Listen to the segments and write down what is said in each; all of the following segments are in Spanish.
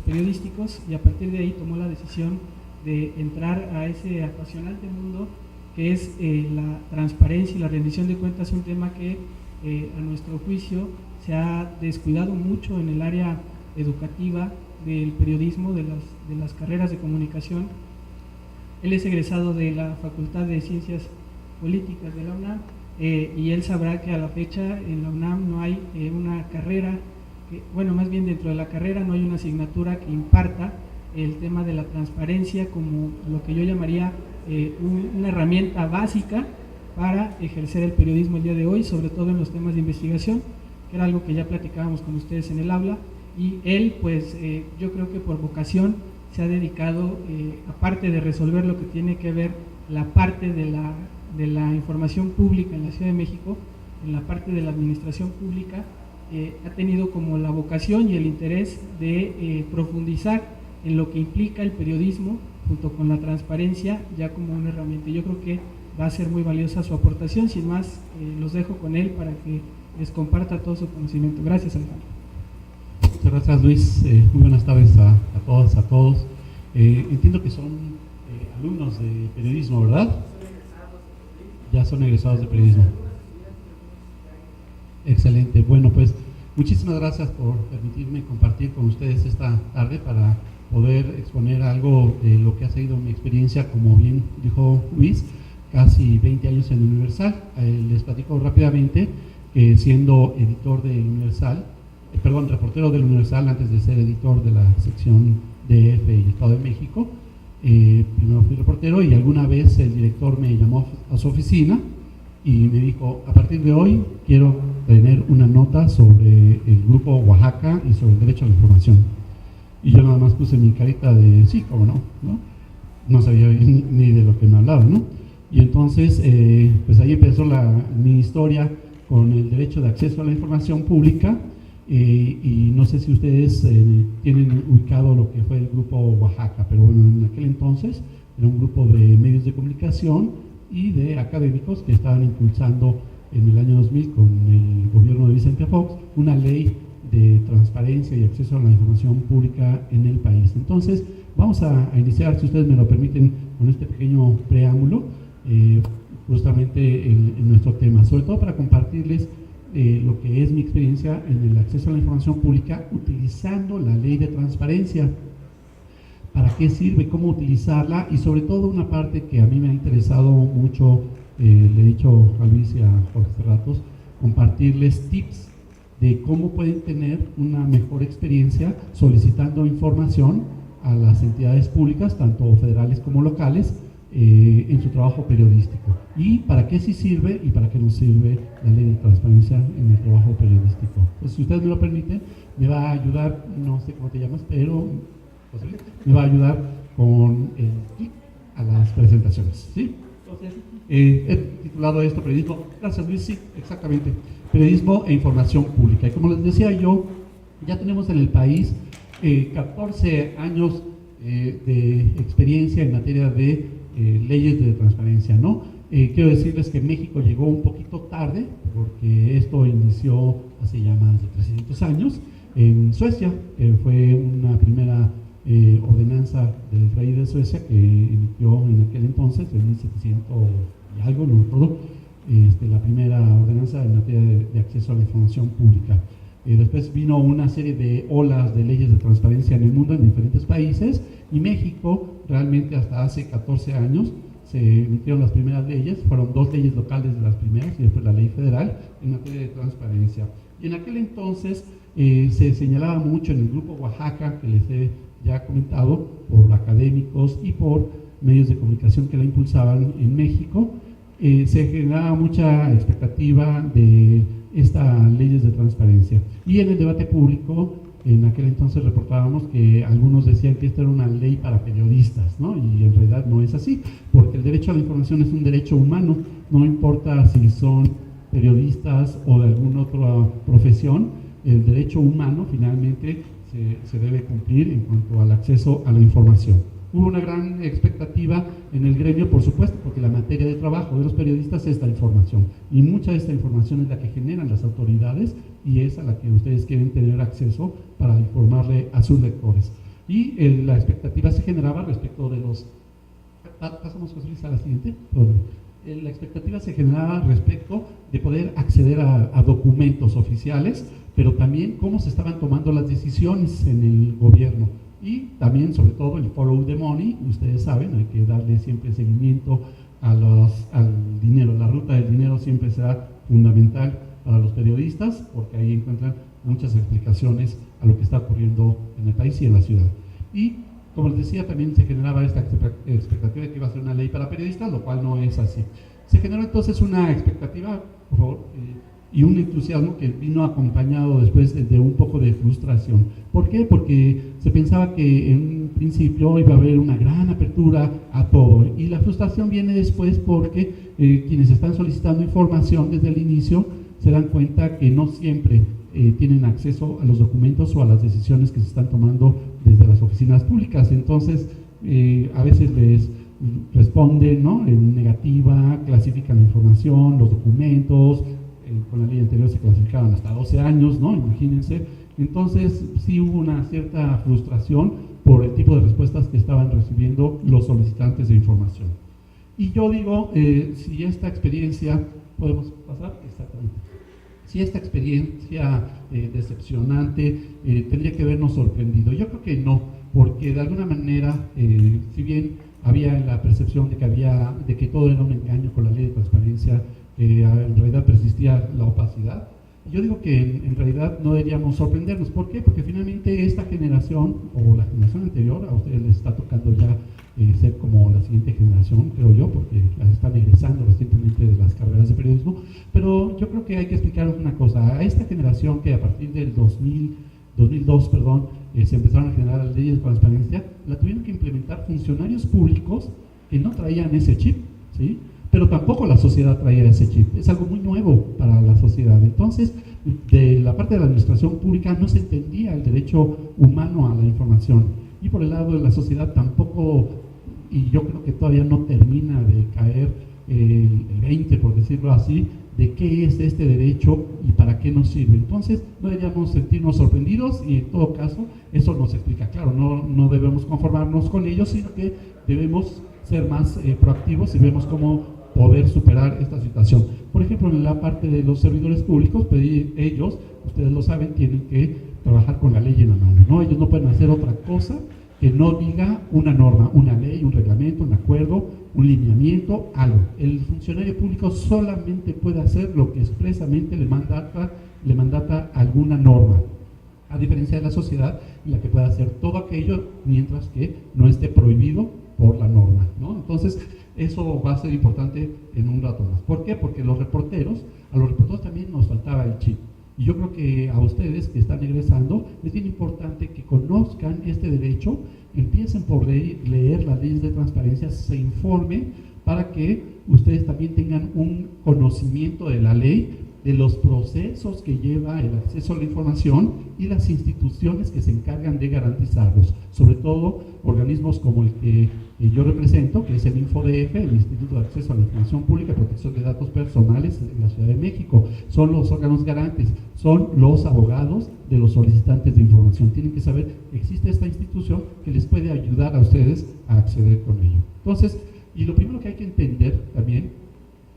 periodísticos, y a partir de ahí tomó la decisión de entrar a ese apasionante mundo que es la transparencia y la rendición de cuentas, un tema que a nuestro juicio se ha descuidado mucho en el área educativa del periodismo, de las carreras de comunicación. Él es egresado de la Facultad de Ciencias Políticas de la UNAM, y él sabrá que a la fecha en la UNAM no hay una carrera, más bien dentro de la carrera no hay una asignatura que imparta el tema de la transparencia como lo que yo llamaría una herramienta básica para ejercer el periodismo el día de hoy, sobre todo en los temas de investigación, que era algo que ya platicábamos con ustedes en el aula. Y él, pues yo creo que por vocación se ha dedicado, aparte de resolver lo que tiene que ver la parte de la información pública en la Ciudad de México, en la parte de la administración pública, ha tenido como la vocación y el interés de profundizar en lo que implica el periodismo junto con la transparencia ya como una herramienta. Yo creo que va a ser muy valiosa su aportación. Sin más, los dejo con él para que les comparta todo su conocimiento. Gracias, Alejandro. Muchas gracias, Luis. Muy buenas tardes a todas, a todos. Entiendo que son alumnos de periodismo, ¿verdad? Ya son egresados de periodismo. Excelente. Bueno, pues muchísimas gracias por permitirme compartir con ustedes esta tarde para poder exponer algo de lo que ha sido mi experiencia, como bien dijo Luis, casi 20 años en el Universal. Les platico rápidamente que siendo editor del Universal, reportero del Universal antes de ser editor de la sección DF y Estado de México, primero fui reportero y alguna vez el director me llamó a su oficina y me dijo: a partir de hoy quiero tener una nota sobre el grupo Oaxaca y sobre el derecho a la información. Y yo nada más puse mi carita de sí, cómo no, no sabía ni de lo que me hablaba, ¿no? Y entonces, pues ahí empezó mi historia con el derecho de acceso a la información pública, y no sé si ustedes tienen ubicado lo que fue el grupo Oaxaca, pero bueno, en aquel entonces era un grupo de medios de comunicación y de académicos que estaban impulsando en el año 2000 con el gobierno de Vicente Fox una ley de transparencia y acceso a la información pública en el país. Entonces, vamos a iniciar, si ustedes me lo permiten, con este pequeño preámbulo, justamente en nuestro tema, sobre todo para compartirles lo que es mi experiencia en el acceso a la información pública utilizando la ley de transparencia. ¿Para qué sirve? ¿Cómo utilizarla? Y sobre todo una parte que a mí me ha interesado mucho, le he dicho a Luis y a Jorge hace ratos, compartirles tips de cómo pueden tener una mejor experiencia solicitando información a las entidades públicas, tanto federales como locales, en su trabajo periodístico. Y para qué sí sirve y para qué no sirve la ley de transparencia en el trabajo periodístico. Pues, si ustedes me lo permiten, me va a ayudar, no sé cómo te llamas, pero me va a ayudar con el clic a las presentaciones, ¿sí? He titulado esto periodismo. Gracias, Luis. Sí, exactamente. Periodismo e información pública. Y como les decía yo, ya tenemos en el país 14 años de experiencia en materia de leyes de transparencia, ¿no? Quiero decirles que México llegó un poquito tarde, porque esto inició hace ya más de 300 años en Suecia. Fue una primera ordenanza del rey de Suecia que emitió en aquel entonces, en 1700 y algo, no me acuerdo, la primera ordenanza en materia de acceso a la información pública. Después vino una serie de olas de leyes de transparencia en el mundo, en diferentes países, y México realmente hasta hace 14 años se emitieron las primeras leyes. Fueron 2 leyes locales de las primeras y después la ley federal en materia de transparencia. Y en aquel entonces se señalaba mucho en el grupo Oaxaca, que les he ya comentado, por académicos y por medios de comunicación que la impulsaban en México. Se generaba mucha expectativa de estas leyes de transparencia. Y en el debate público, en aquel entonces reportábamos que algunos decían que esta era una ley para periodistas, ¿no? Y en realidad no es así, porque el derecho a la información es un derecho humano, no importa si son periodistas o de alguna otra profesión. El derecho humano finalmente se debe cumplir en cuanto al acceso a la información. Hubo una gran expectativa en el gremio, por supuesto, porque la materia de trabajo de los periodistas es la información, y mucha de esta información es la que generan las autoridades y es a la que ustedes quieren tener acceso para informarle a sus lectores. Y la expectativa se generaba respecto de los... Pasamos, José Luis, a la siguiente. La expectativa se generaba respecto de poder acceder a documentos oficiales, pero también cómo se estaban tomando las decisiones en el gobierno. Y también, sobre todo, el follow the money. Ustedes saben, hay que darle siempre seguimiento al dinero. La ruta del dinero siempre será fundamental para los periodistas, porque ahí encuentran muchas explicaciones a lo que está ocurriendo en el país y en la ciudad. Y, como les decía, también se generaba esta expectativa de que iba a ser una ley para periodistas, lo cual no es así. Se generó entonces una expectativa, por favor, y un entusiasmo que vino acompañado después de un poco de frustración. ¿Por qué? Porque se pensaba que en un principio iba a haber una gran apertura a todo, y la frustración viene después porque quienes están solicitando información desde el inicio se dan cuenta que no siempre tienen acceso a los documentos o a las decisiones que se están tomando desde las oficinas públicas. Entonces, a veces les responden, ¿no?, en negativa, clasifican la información, los documentos. Con la ley anterior se clasificaban hasta 12 años, ¿no? Imagínense. Entonces, sí hubo una cierta frustración por el tipo de respuestas que estaban recibiendo los solicitantes de información. Y yo digo, si esta experiencia, ¿podemos pasar? Exactamente. Si esta experiencia decepcionante tendría que habernos sorprendido. Yo creo que no, porque de alguna manera, si bien había la percepción de que todo era un engaño con la ley de transparencia, en realidad persistía la opacidad. Yo digo que en realidad no deberíamos sorprendernos. ¿Por qué? Porque finalmente esta generación, o la generación anterior, a ustedes les está tocando ya ser como la siguiente generación, creo yo, porque las están egresando recientemente de las carreras de periodismo. Pero yo creo que hay que explicar una cosa. A esta generación que a partir del 2002, se empezaron a generar las leyes de transparencia, la tuvieron que implementar funcionarios públicos que no traían ese chip, ¿sí? Pero tampoco la sociedad traía ese chip. Es algo muy nuevo para la sociedad. Entonces, de la parte de la administración pública no se entendía el derecho humano a la información. Y por el lado de la sociedad tampoco, y yo creo que todavía no termina de caer el 20, por decirlo así, de qué es este derecho y para qué nos sirve. Entonces, no deberíamos sentirnos sorprendidos, y en todo caso, eso nos explica. Claro, no debemos conformarnos con ellos, sino que debemos ser más proactivos y vemos cómo poder superar esta situación. Por ejemplo, en la parte de los servidores públicos, pues ellos, ustedes lo saben, tienen que trabajar con la ley en la mano, ¿no? Ellos no pueden hacer otra cosa que no diga una norma, una ley, un reglamento, un acuerdo, un lineamiento, algo. El funcionario público solamente puede hacer lo que expresamente le mandata alguna norma, a diferencia de la sociedad, en la que puede hacer todo aquello mientras que no esté prohibido por la norma, ¿no? Entonces, eso va a ser importante en un rato más. ¿Por qué? Porque a los reporteros también nos faltaba el chip. Y yo creo que a ustedes que están egresando, es bien importante que conozcan este derecho, empiecen por leer las leyes de transparencia, se informen para que ustedes también tengan un conocimiento de la ley, de los procesos que lleva el acceso a la información y las instituciones que se encargan de garantizarlos, sobre todo organismos como el que yo represento, que es el InfoDF, el Instituto de Acceso a la Información Pública y Protección de Datos Personales en la Ciudad de México. Son los órganos garantes, son los abogados de los solicitantes de información. Tienen que saber que existe esta institución que les puede ayudar a ustedes a acceder con ello. Entonces, y lo primero que hay que entender también,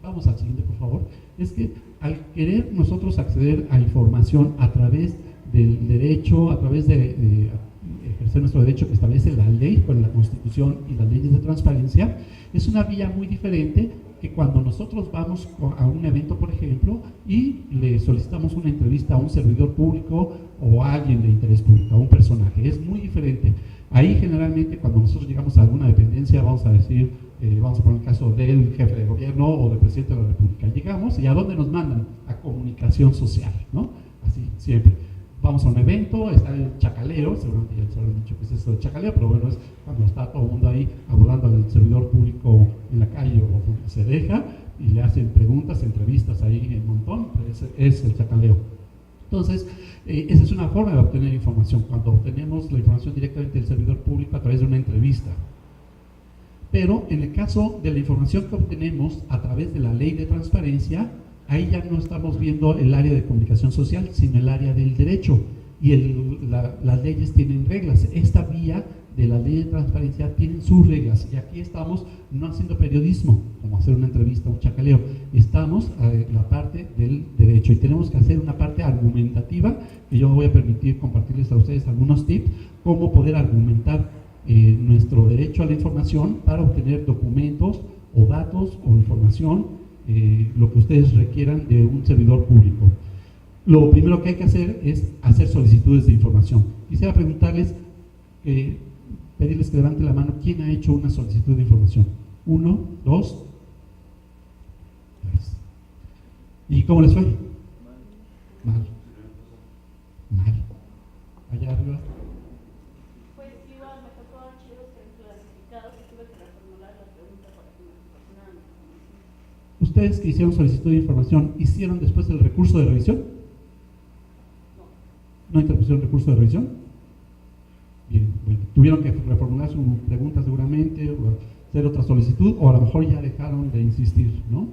vamos al siguiente por favor, es que al querer nosotros acceder a información a través del derecho, a través de ejercer nuestro derecho que establece la ley con la Constitución y las leyes de transparencia, es una vía muy diferente que cuando nosotros vamos a un evento, por ejemplo, y le solicitamos una entrevista a un servidor público o a alguien de interés público, a un personaje. Es muy diferente. Ahí generalmente cuando nosotros llegamos a alguna dependencia, vamos a decir, vamos a poner el caso del jefe de gobierno o del presidente de la República. Llegamos y ¿a dónde nos mandan? A comunicación social, ¿no? Así, siempre. Vamos a un evento, está el chacaleo, seguramente ya les habrán dicho que es eso de chacaleo, pero bueno, es cuando está todo el mundo ahí abordando al servidor público en la calle o donde se deja y le hacen preguntas, entrevistas ahí en un montón, es el chacaleo. Entonces, esa es una forma de obtener información, cuando obtenemos la información directamente del servidor público a través de una entrevista. Pero en el caso de la información que obtenemos a través de la ley de transparencia, ahí ya no estamos viendo el área de comunicación social, sino el área del derecho. y las leyes tienen reglas. Esta vía de la ley de transparencia tienen sus reglas, y aquí estamos no haciendo periodismo, como hacer una entrevista, un chacaleo, estamos en la parte del derecho y tenemos que hacer una parte argumentativa, que yo voy a permitir compartirles a ustedes algunos tips, cómo poder argumentar nuestro derecho a la información para obtener documentos o datos o información, lo que ustedes requieran de un servidor público. Lo primero que hay que hacer es hacer solicitudes de información. Quisiera preguntarles, pedirles que levanten la mano, ¿quién ha hecho una solicitud de información? 1, 2, 3. ¿Y cómo les fue? Mal. Mal. Allá arriba. Pues igual me tocó archivos clasificados y tuve que reformular la pregunta para que me proporcionaran la información. ¿Ustedes que hicieron solicitud de información, hicieron después el recurso de revisión? ¿No interpusieron recurso de revisión? Bien, bueno, tuvieron que reformular su pregunta seguramente, o hacer otra solicitud, o a lo mejor ya dejaron de insistir, ¿no?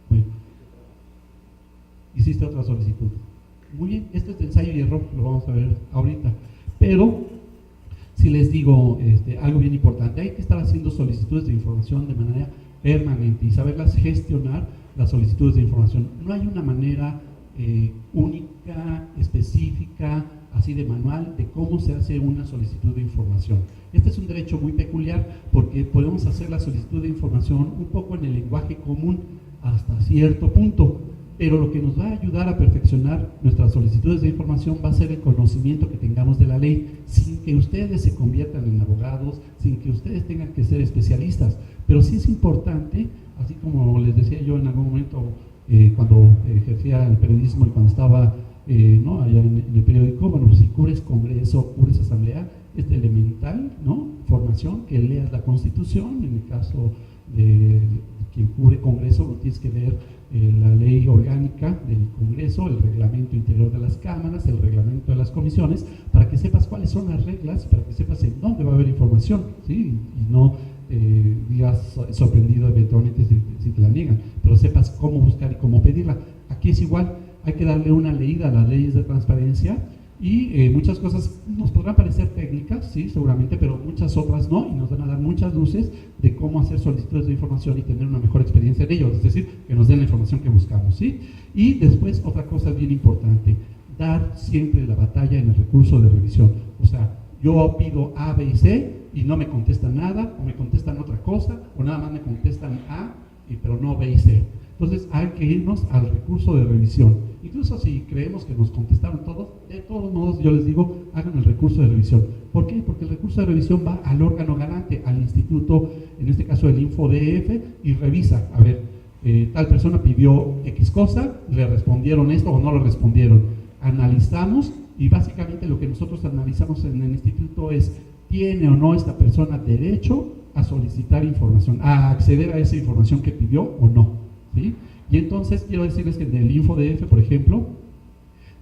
Bueno, hiciste otra solicitud. Muy bien, esto es de ensayo y error, lo vamos a ver ahorita. Pero, si les digo algo bien importante, hay que estar haciendo solicitudes de información de manera permanente y saberlas gestionar, las solicitudes de información. No hay una manera única, específica, así de manual, de cómo se hace una solicitud de información. Este es un derecho muy peculiar porque podemos hacer la solicitud de información un poco en el lenguaje común hasta cierto punto, pero lo que nos va a ayudar a perfeccionar nuestras solicitudes de información va a ser el conocimiento que tengamos de la ley, sin que ustedes se conviertan en abogados, sin que ustedes tengan que ser especialistas. Pero sí es importante, así como les decía yo en algún momento, cuando ejercía el periodismo y cuando estaba allá en el periódico, bueno, pues si cubres congreso, cubres asamblea, es de elemental, ¿no?, formación, que leas la Constitución. En el caso de quien cubre congreso, lo tienes que leer la ley orgánica del Congreso, el reglamento interior de las cámaras, el reglamento de las comisiones, para que sepas cuáles son las reglas, para que sepas en dónde va a haber información, ¿sí? Y no digas sorprendido eventualmente si te la niegan, pero sepas cómo buscar y cómo pedirla. Aquí es igual, hay que darle una leída a las leyes de transparencia y muchas cosas nos podrán parecer técnicas, sí, seguramente, pero muchas otras no, y nos van a dar muchas luces de cómo hacer solicitudes de información y tener una mejor experiencia en ello, es decir, que nos den la información que buscamos, ¿sí? Y después, otra cosa bien importante, dar siempre la batalla en el recurso de revisión. O sea, yo pido A, B y C y no me contestan nada, o me contestan otra cosa, o nada más me contestan A, pero no B y C. Entonces hay que irnos al recurso de revisión. Incluso si creemos que nos contestaron todos, de todos modos yo les digo, hagan el recurso de revisión. ¿Por qué? Porque el recurso de revisión va al órgano garante, al instituto, en este caso el InfoDF, y revisa, a ver, tal persona pidió X cosa, le respondieron esto o no le respondieron. Analizamos y básicamente lo que nosotros analizamos en el instituto es, ¿tiene o no esta persona derecho a solicitar información, a acceder a esa información que pidió o no? ¿Sí? Y entonces quiero decirles que en el InfoDF, por ejemplo,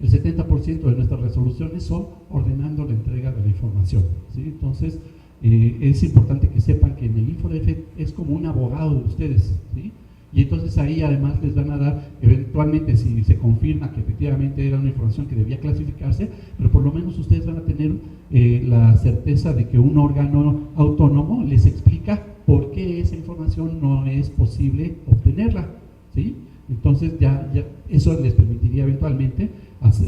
el 70% de nuestras resoluciones son ordenando la entrega de la información, ¿sí? Entonces es importante que sepan que en el InfoDF es como un abogado de ustedes, ¿sí? Y entonces ahí además les van a dar, eventualmente si se confirma que efectivamente era una información que debía clasificarse, pero por lo menos ustedes van a tener la certeza de que un órgano autónomo les explica por qué esa información no es posible obtenerla, ¿sí? Entonces ya eso les permitiría eventualmente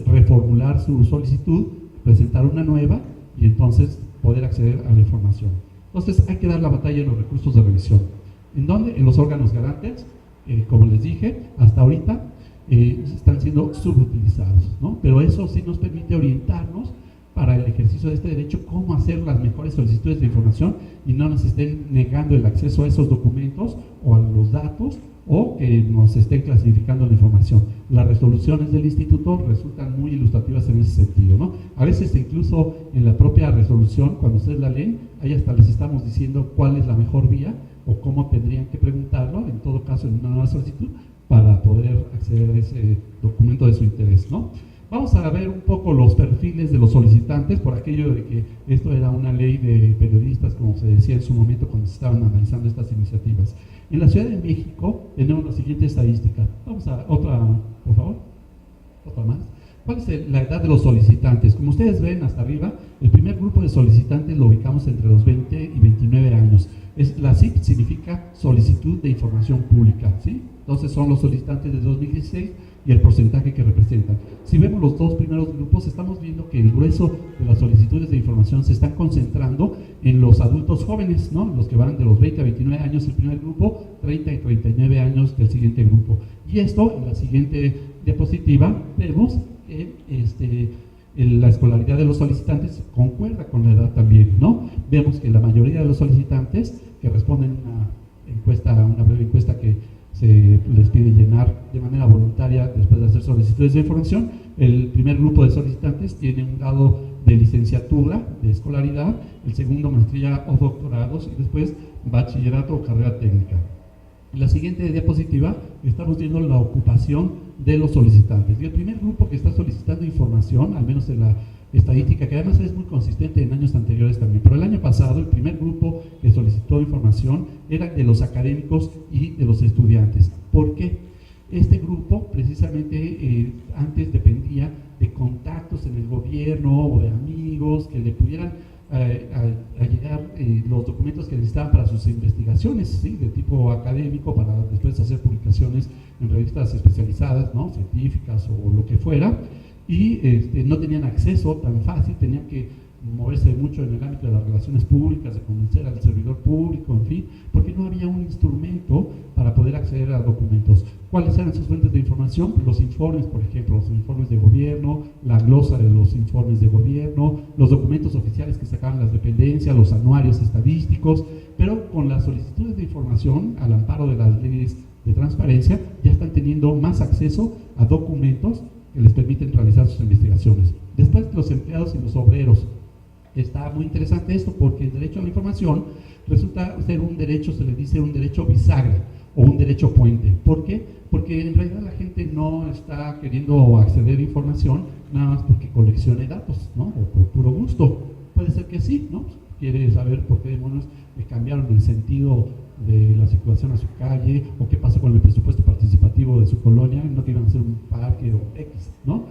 reformular su solicitud, presentar una nueva y entonces poder acceder a la información. Entonces hay que dar la batalla en los recursos de revisión. ¿En dónde? En los órganos garantes, como les dije, hasta ahorita están siendo subutilizados, ¿no? Pero eso sí nos permite orientarnos para el ejercicio de este derecho, cómo hacer las mejores solicitudes de información y no nos estén negando el acceso a esos documentos o a los datos, o que nos estén clasificando la información. Las resoluciones del instituto resultan muy ilustrativas en ese sentido, ¿no? A veces incluso en la propia resolución, cuando ustedes la leen, ahí hasta les estamos diciendo cuál es la mejor vía o cómo tendrían que preguntarlo, en todo caso en una nueva solicitud, para poder acceder a ese documento de su interés, ¿no? Vamos a ver un poco los perfiles de los solicitantes, por aquello de que esto era una ley de periodistas, como se decía en su momento cuando se estaban analizando estas iniciativas. En la Ciudad de México tenemos la siguiente estadística. Vamos a otra, por favor, otra más. ¿Cuál es la edad de los solicitantes? Como ustedes ven hasta arriba, el primer grupo de solicitantes lo ubicamos entre los 20 y 29 años. La SIP significa solicitud de información pública, ¿sí? Entonces son los solicitantes de 2016 y el porcentaje que representan. Si vemos los dos primeros grupos, estamos viendo que el grueso de las solicitudes de información se están concentrando en los adultos jóvenes, ¿no? Los que van de los 20 a 29 años el primer grupo, 30 y 39 años del siguiente grupo. Y esto, en la siguiente diapositiva, vemos que la escolaridad de los solicitantes concuerda con la edad también, ¿no? Vemos que la mayoría de los solicitantes que responden a una breve encuesta que se les pide llenar de manera voluntaria después de hacer solicitudes de información, el primer grupo de solicitantes tiene un grado de licenciatura, de escolaridad, el segundo maestría o doctorados y después bachillerato o carrera técnica. En la siguiente diapositiva estamos viendo la ocupación de los solicitantes. Y el primer grupo que está solicitando información, al menos en la estadística, que además es muy consistente en años anteriores también, pero el año pasado el primer grupo que solicitó información era de los académicos y de los estudiantes. ¿Por qué? Este grupo precisamente antes dependía de contactos en el gobierno o de amigos que le pudieran a llegar los documentos que necesitaban para sus investigaciones, ¿sí? De tipo académico, para después hacer publicaciones en revistas especializadas, ¿no? Científicas o lo que fuera, y no tenían acceso tan fácil, tenían que moverse mucho en el ámbito de las relaciones públicas, de convencer al servidor público, en fin, porque no había un instrumento para poder acceder a documentos. ¿Cuáles eran sus fuentes de información? Los informes, por ejemplo, los informes de gobierno, la glosa de los informes de gobierno, los documentos oficiales que sacaban las dependencias, los anuarios estadísticos, pero con las solicitudes de información, al amparo de las leyes de transparencia, ya están teniendo más acceso a documentos que les permiten realizar sus investigaciones. Después, los empleados y los obreros. Está muy interesante esto porque el derecho a la información resulta ser un derecho, se le dice un derecho bisagra o un derecho puente. ¿Por qué? Porque en realidad la gente no está queriendo acceder a información nada más porque coleccione datos, ¿no? O por puro gusto. Puede ser que sí, ¿no? Quiere saber por qué demonios le cambiaron el sentido de la circulación a su calle, o qué pasó con el presupuesto participativo de su colonia, no que iban a hacer un parque o X, ¿no?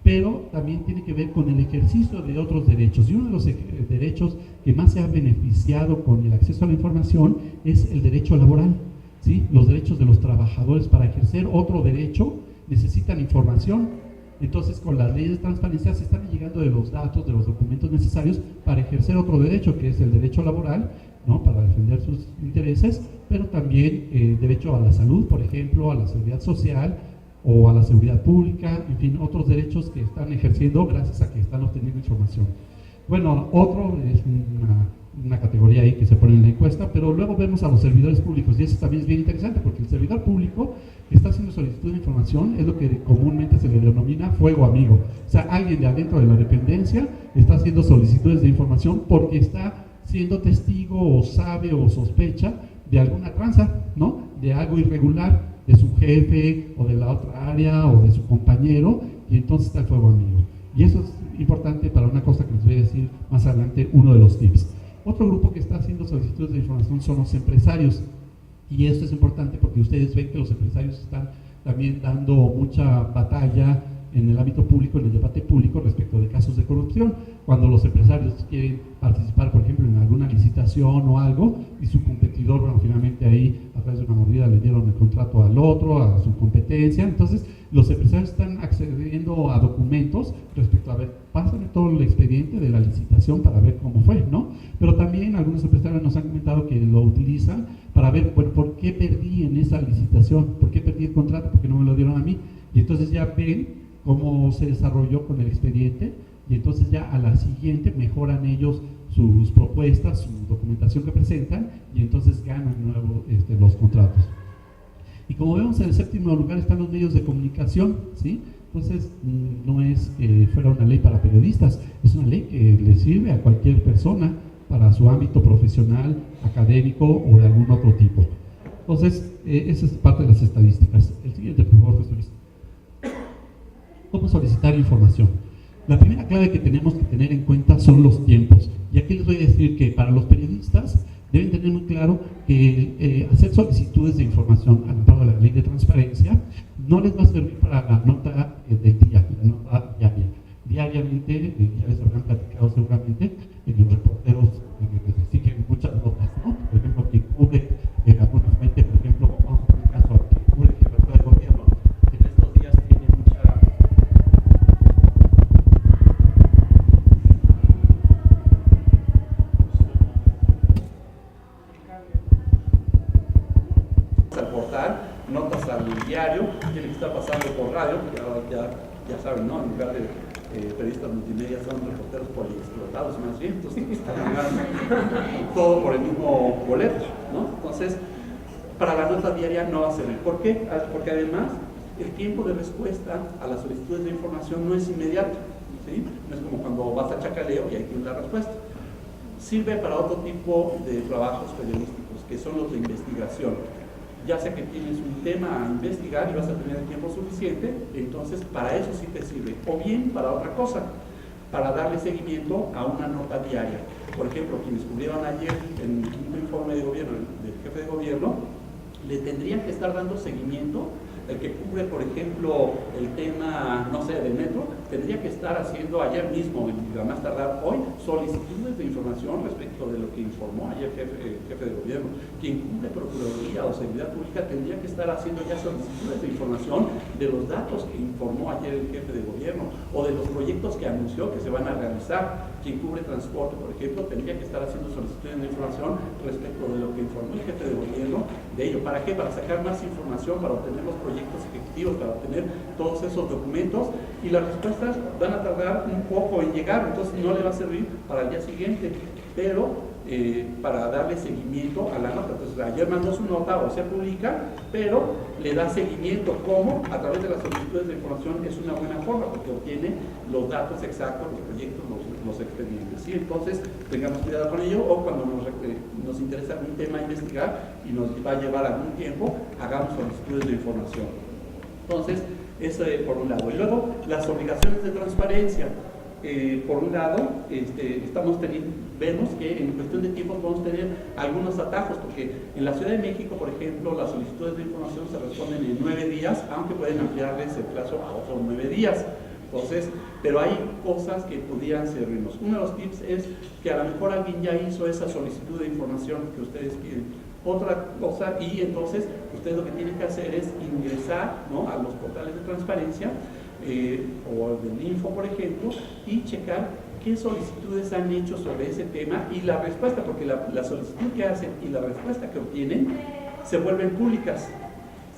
Pero también tiene que ver con el ejercicio de otros derechos, y uno de los derechos que más se ha beneficiado con el acceso a la información es el derecho laboral, ¿sí? Los derechos de los trabajadores para ejercer otro derecho necesitan información. Entonces, con las leyes de transparencia se están llegando de los datos, de los documentos necesarios para ejercer otro derecho, que es el derecho laboral, ¿no? Para defender sus intereses, pero también derecho a la salud, por ejemplo, a la seguridad social o a la seguridad pública, en fin, otros derechos que están ejerciendo gracias a que están obteniendo información. Bueno, otro es una categoría ahí que se pone en la encuesta, pero luego vemos a los servidores públicos, y eso también es bien interesante, porque el servidor público que está haciendo solicitud de información es lo que comúnmente se le denomina fuego amigo. O sea, alguien de adentro de la dependencia está haciendo solicitudes de información porque está siendo testigo o sabe o sospecha de alguna tranza, ¿no? De algo irregular de su jefe o de la otra área o de su compañero, y entonces está el fuego amigo. Y eso es importante para una cosa que les voy a decir más adelante, uno de los tips. Otro grupo que está haciendo solicitudes de información son los empresarios, y esto es importante porque ustedes ven que los empresarios están también dando mucha batalla en el ámbito público, en el debate público respecto de casos de corrupción. Cuando los empresarios quieren participar, por ejemplo, en alguna licitación o algo, y su competidor, bueno, finalmente ahí a través de una mordida le dieron el contrato al otro, a su competencia, entonces los empresarios están accediendo a documentos respecto a ver, pásame todo el expediente de la licitación para ver cómo fue, ¿no? Pero también algunos empresarios nos han comentado que lo utilizan para ver, bueno, ¿por qué perdí en esa licitación? ¿Por qué perdí el contrato? ¿Por qué no me lo dieron a mí? Y entonces ya ven cómo se desarrolló con el expediente, y entonces ya a la siguiente mejoran ellos sus propuestas, su documentación que presentan, y entonces ganan nuevo los contratos. Y como vemos, en el séptimo lugar están los medios de comunicación, ¿sí? Entonces no es que fuera una ley para periodistas, es una ley que le sirve a cualquier persona para su ámbito profesional, académico o de algún otro tipo. Entonces esa es parte de las estadísticas. El siguiente, por favor, Jesús. ¿Cómo solicitar información? La primera clave que tenemos que tener en cuenta son los tiempos. Y aquí les voy a decir que para los periodistas deben tener muy claro que hacer solicitudes de información al amparo de la ley de transparencia no les va a servir para la nota del día, la nota ya diariamente, ya les habrán platicado seguramente, los reporteros siguen muchas notas, ¿no? Por ejemplo, quien cubre algunosmente, por ejemplo, vamos a poner el caso, quien cubre jefatura de gobierno, en estos días tiene mucha... al portal, notas al diario, tiene que estar pasando por radio, ya saben, ¿no? En lugar de periodistas multimedia son reporteros poliexplotados más bien, entonces están ganando todo por el mismo boleto, ¿no? Entonces, para la nota diaria no va a servir. ¿Por qué? Porque además el tiempo de respuesta a las solicitudes de información no es inmediato, ¿sí? No es como cuando vas a Chacaleo y hay que dar respuesta. Sirve para otro tipo de trabajos periodísticos, que son los de investigación. Ya sea que tienes un tema a investigar y vas a tener el tiempo suficiente, entonces para eso sí te sirve. O bien para otra cosa, para darle seguimiento a una nota diaria. Por ejemplo, quienes cubrieron ayer en el quinto informe de gobierno del jefe de gobierno, le tendrían que estar dando seguimiento. El que cubre, por ejemplo, el tema, no sé, del metro, tendría que estar haciendo ayer mismo, y a más tardar hoy, solicitudes de información respecto de lo que informó ayer el jefe de gobierno. Quien cubre Procuraduría o Seguridad Pública tendría que estar haciendo ya solicitudes de información de los datos que informó ayer el jefe de gobierno o de los proyectos que anunció que se van a realizar. Quien cubre transporte, por ejemplo, tendría que estar haciendo solicitudes de información respecto de lo que informó el jefe de gobierno de ello. ¿Para qué? Para sacar más información, para obtener los proyectos ejecutivos, para obtener todos esos documentos, y las respuestas van a tardar un poco en llegar, entonces no le va a servir para el día siguiente, pero para darle seguimiento a la nota. Entonces ayer mandó su nota o se publica, pero le da seguimiento. ¿Cómo? A través de las solicitudes de información. Es una buena forma porque obtiene los datos exactos, los proyectos, los expedientes, ¿sí? Entonces tengamos cuidado con ello, o cuando nos interesa algún tema a investigar y nos va a llevar algún tiempo, hagamos solicitudes de información. Entonces, eso por un lado. Y luego, las obligaciones de transparencia. Por un lado, vemos que en cuestión de tiempo vamos a tener algunos atajos, porque en la Ciudad de México, por ejemplo, las solicitudes de información se responden en 9 días, aunque pueden ampliarles el plazo a otros 9 días. Entonces, pero hay cosas que pudieran servirnos. Uno de los tips es que a lo mejor alguien ya hizo esa solicitud de información que ustedes piden. Otra cosa, y entonces ustedes lo que tienen que hacer es ingresar, ¿no?, a los portales de transparencia o del Info, por ejemplo, y checar qué solicitudes han hecho sobre ese tema y la respuesta, porque la solicitud que hacen y la respuesta que obtienen se vuelven públicas,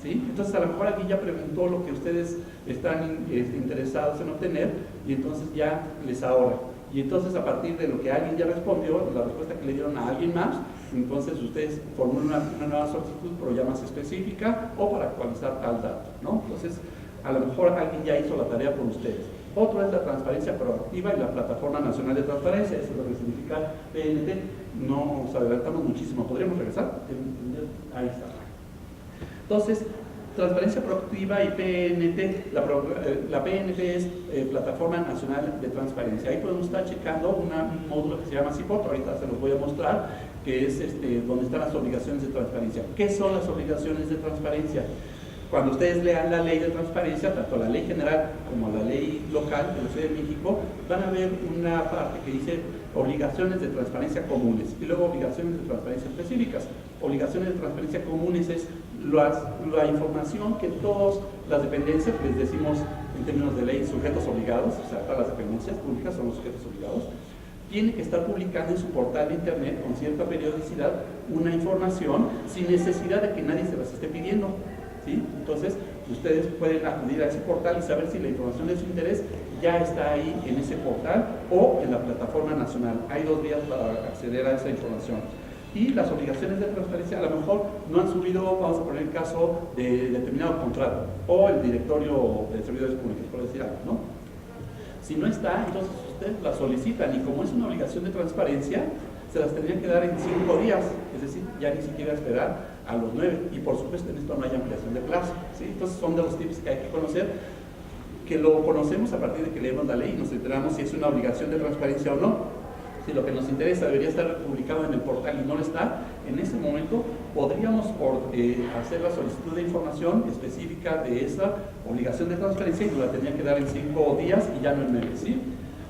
¿sí? Entonces a lo mejor aquí ya preguntó lo que ustedes están interesados en obtener y entonces ya les ahorra. Y entonces a partir de lo que alguien ya respondió, la respuesta que le dieron a alguien más, entonces ustedes formulan una nueva solicitud, pero ya más específica o para actualizar tal dato, ¿no? Entonces a lo mejor alguien ya hizo la tarea por ustedes. Otro es la transparencia proactiva y la Plataforma Nacional de Transparencia. Eso es lo que significa PNT. No nos adelantamos muchísimo. ¿Podríamos regresar? Ahí está. Entonces, transparencia proactiva y PNT. La PNT es Plataforma Nacional de Transparencia. Ahí podemos estar checando un módulo que se llama CIPOT. Ahorita se los voy a mostrar, que es donde están las obligaciones de transparencia. ¿Qué son las obligaciones de transparencia? Cuando ustedes lean la ley de transparencia, tanto la ley general como la ley local de la Ciudad de México, van a ver una parte que dice obligaciones de transparencia comunes y luego obligaciones de transparencia específicas. Obligaciones de transparencia comunes es la información que todas las dependencias, les decimos en términos de ley sujetos obligados, o sea, todas las dependencias públicas son los sujetos obligados, tiene que estar publicando en su portal de internet con cierta periodicidad una información sin necesidad de que nadie se las esté pidiendo, ¿sí? Entonces, ustedes pueden acudir a ese portal y saber si la información de su interés ya está ahí en ese portal o en la plataforma nacional. Hay 2 vías para acceder a esa información. Y las obligaciones de transparencia a lo mejor no han subido, vamos a poner el caso de determinado contrato o el directorio de servidores públicos, por decir algo, ¿no? Si no está, entonces ustedes la solicitan y como es una obligación de transparencia, se las tendrían que dar en 5 días, es decir, ya ni siquiera esperar a los 9, y por supuesto en esto no hay ampliación de plazo, ¿sí? Entonces son de los tips que hay que conocer, que lo conocemos a partir de que leemos la ley y nos enteramos si es una obligación de transparencia o no. Si lo que nos interesa debería estar publicado en el portal y no lo está, en ese momento podríamos hacer la solicitud de información específica de esa obligación de transparencia y nos la tendrían que dar en 5 días y ya no en 9, ¿sí?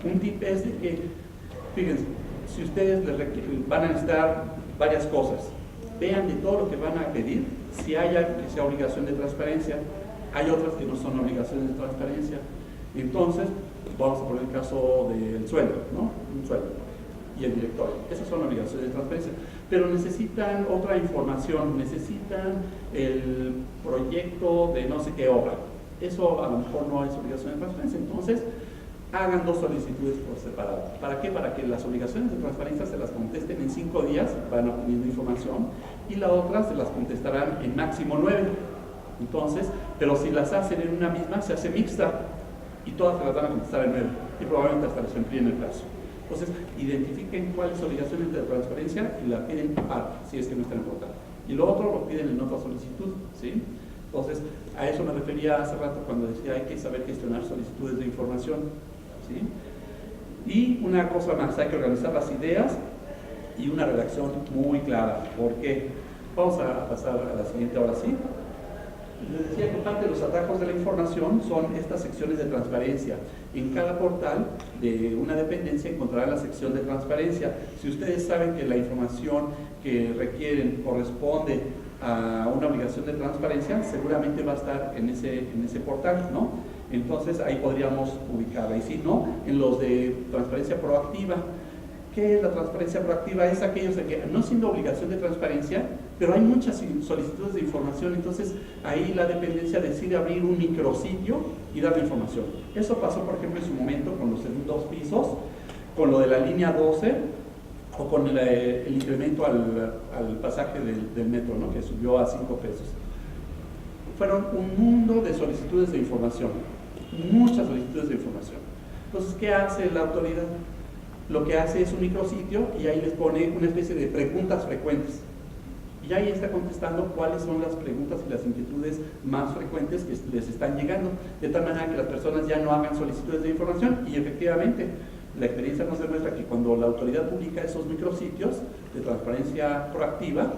Un tip es de que, fíjense, si ustedes van a necesitar varias cosas, vean de todo lo que van a pedir, si hay algo que sea obligación de transparencia, hay otras que no son obligaciones de transparencia. Entonces, vamos a poner el caso del sueldo, ¿no? Un sueldo y el directorio. Esas son obligaciones de transparencia. Pero necesitan otra información, necesitan el proyecto de no sé qué obra. Eso a lo mejor no es obligación de transparencia. Entonces, hagan 2 solicitudes por separado. ¿Para qué? Para que las obligaciones de transparencia se las contesten en 5 días, van obteniendo información, y la otra se las contestarán en máximo 9. Entonces, pero si las hacen en una misma, se hace mixta, y todas se las van a contestar en 9, y probablemente hasta les amplíen el plazo. Entonces, identifiquen cuáles obligaciones de transparencia y la piden aparte, si es que no están importantes. Y lo otro lo piden en otra solicitud, ¿sí? Entonces, a eso me refería hace rato cuando decía hay que saber gestionar solicitudes de información, ¿sí? Y una cosa más, hay que organizar las ideas y una redacción muy clara. ¿Por qué? Vamos a pasar a la siguiente ahora sí. Les decía que parte de los atajos de la información son estas secciones de transparencia. En cada portal de una dependencia encontrarán la sección de transparencia. Si ustedes saben que la información que requieren corresponde a una obligación de transparencia, seguramente va a estar en ese portal, ¿no? Entonces ahí podríamos ubicarla. Y si no, en los de transparencia proactiva. ¿Qué es la transparencia proactiva? Es aquellos de que no siendo obligación de transparencia, pero hay muchas solicitudes de información, entonces ahí la dependencia decide abrir un micrositio y dar la información. Eso pasó, por ejemplo, en su momento con los segundos pisos, con lo de la línea 12, o con el incremento al pasaje del metro, ¿no? Que subió a 5 pesos. Fueron un mundo de solicitudes de información, muchas solicitudes de información. Entonces, ¿qué hace la autoridad? Lo que hace es un micrositio y ahí les pone una especie de preguntas frecuentes. Y ahí está contestando cuáles son las preguntas y las inquietudes más frecuentes que les están llegando, de tal manera que las personas ya no hagan solicitudes de información. Y efectivamente, la experiencia nos demuestra que cuando la autoridad publica esos micrositios de transparencia proactiva,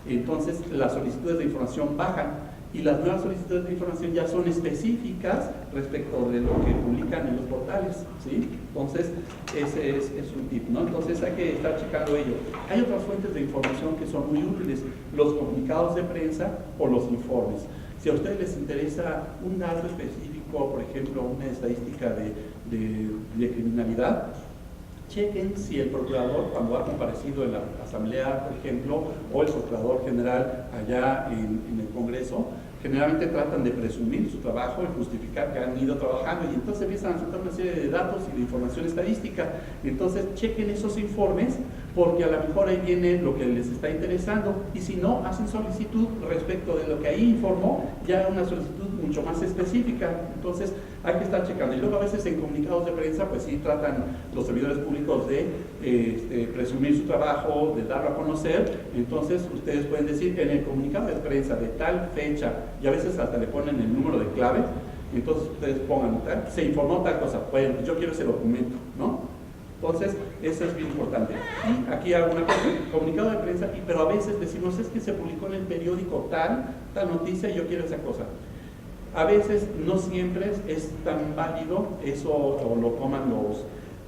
entonces las solicitudes de información bajan y las nuevas solicitudes de información ya son específicas respecto de lo que publican en los portales, ¿sí? Entonces, ese es un tip, ¿no? Entonces hay que estar checando ello. Hay otras fuentes de información que son muy útiles, los comunicados de prensa o los informes. Si a ustedes les interesa un dato específico, por ejemplo, una estadística de criminalidad, chequen si el procurador, cuando ha comparecido en la asamblea, por ejemplo, o el procurador general allá en el Congreso, generalmente tratan de presumir su trabajo y justificar que han ido trabajando, y entonces empiezan a soltar una serie de datos y de información estadística. Entonces chequen esos informes, porque a lo mejor ahí viene lo que les está interesando, y si no, hacen solicitud respecto de lo que ahí informó, ya una solicitud mucho más específica. Entonces hay que estar checando. Y luego a veces en comunicados de prensa, pues sí tratan los servidores públicos de presumir su trabajo, de darlo a conocer. Entonces ustedes pueden decir en el comunicado de prensa de tal fecha, y a veces hasta le ponen el número de clave, entonces ustedes pongan tal, se informó tal cosa, bueno, yo quiero ese documento, ¿no? Entonces, eso es bien importante. Y aquí hago una cosa, comunicado de prensa, pero a veces decimos, es que se publicó en el periódico tal noticia y yo quiero esa cosa. A veces, no siempre es tan válido eso, o lo toman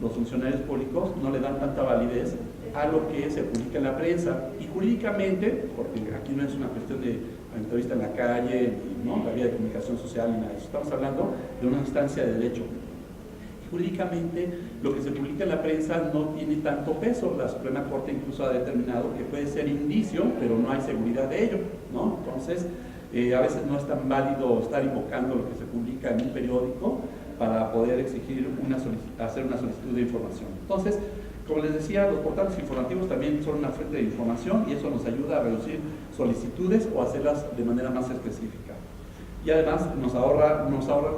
los funcionarios públicos, no le dan tanta validez a lo que se publica en la prensa. Y jurídicamente, porque aquí no es una cuestión de entrevista en la calle, ¿no? La vía de comunicación social, ni nada de eso. Estamos hablando de una instancia de derecho. Jurídicamente, lo que se publica en la prensa no tiene tanto peso. La Suprema Corte incluso ha determinado que puede ser indicio, pero no hay seguridad de ello, ¿no? Entonces, a veces no es tan válido estar invocando lo que se publica en un periódico para poder exigir hacer una solicitud de información. Entonces, como les decía, los portales informativos también son una fuente de información y eso nos ayuda a reducir solicitudes o hacerlas de manera más específica. Y además nos ahorra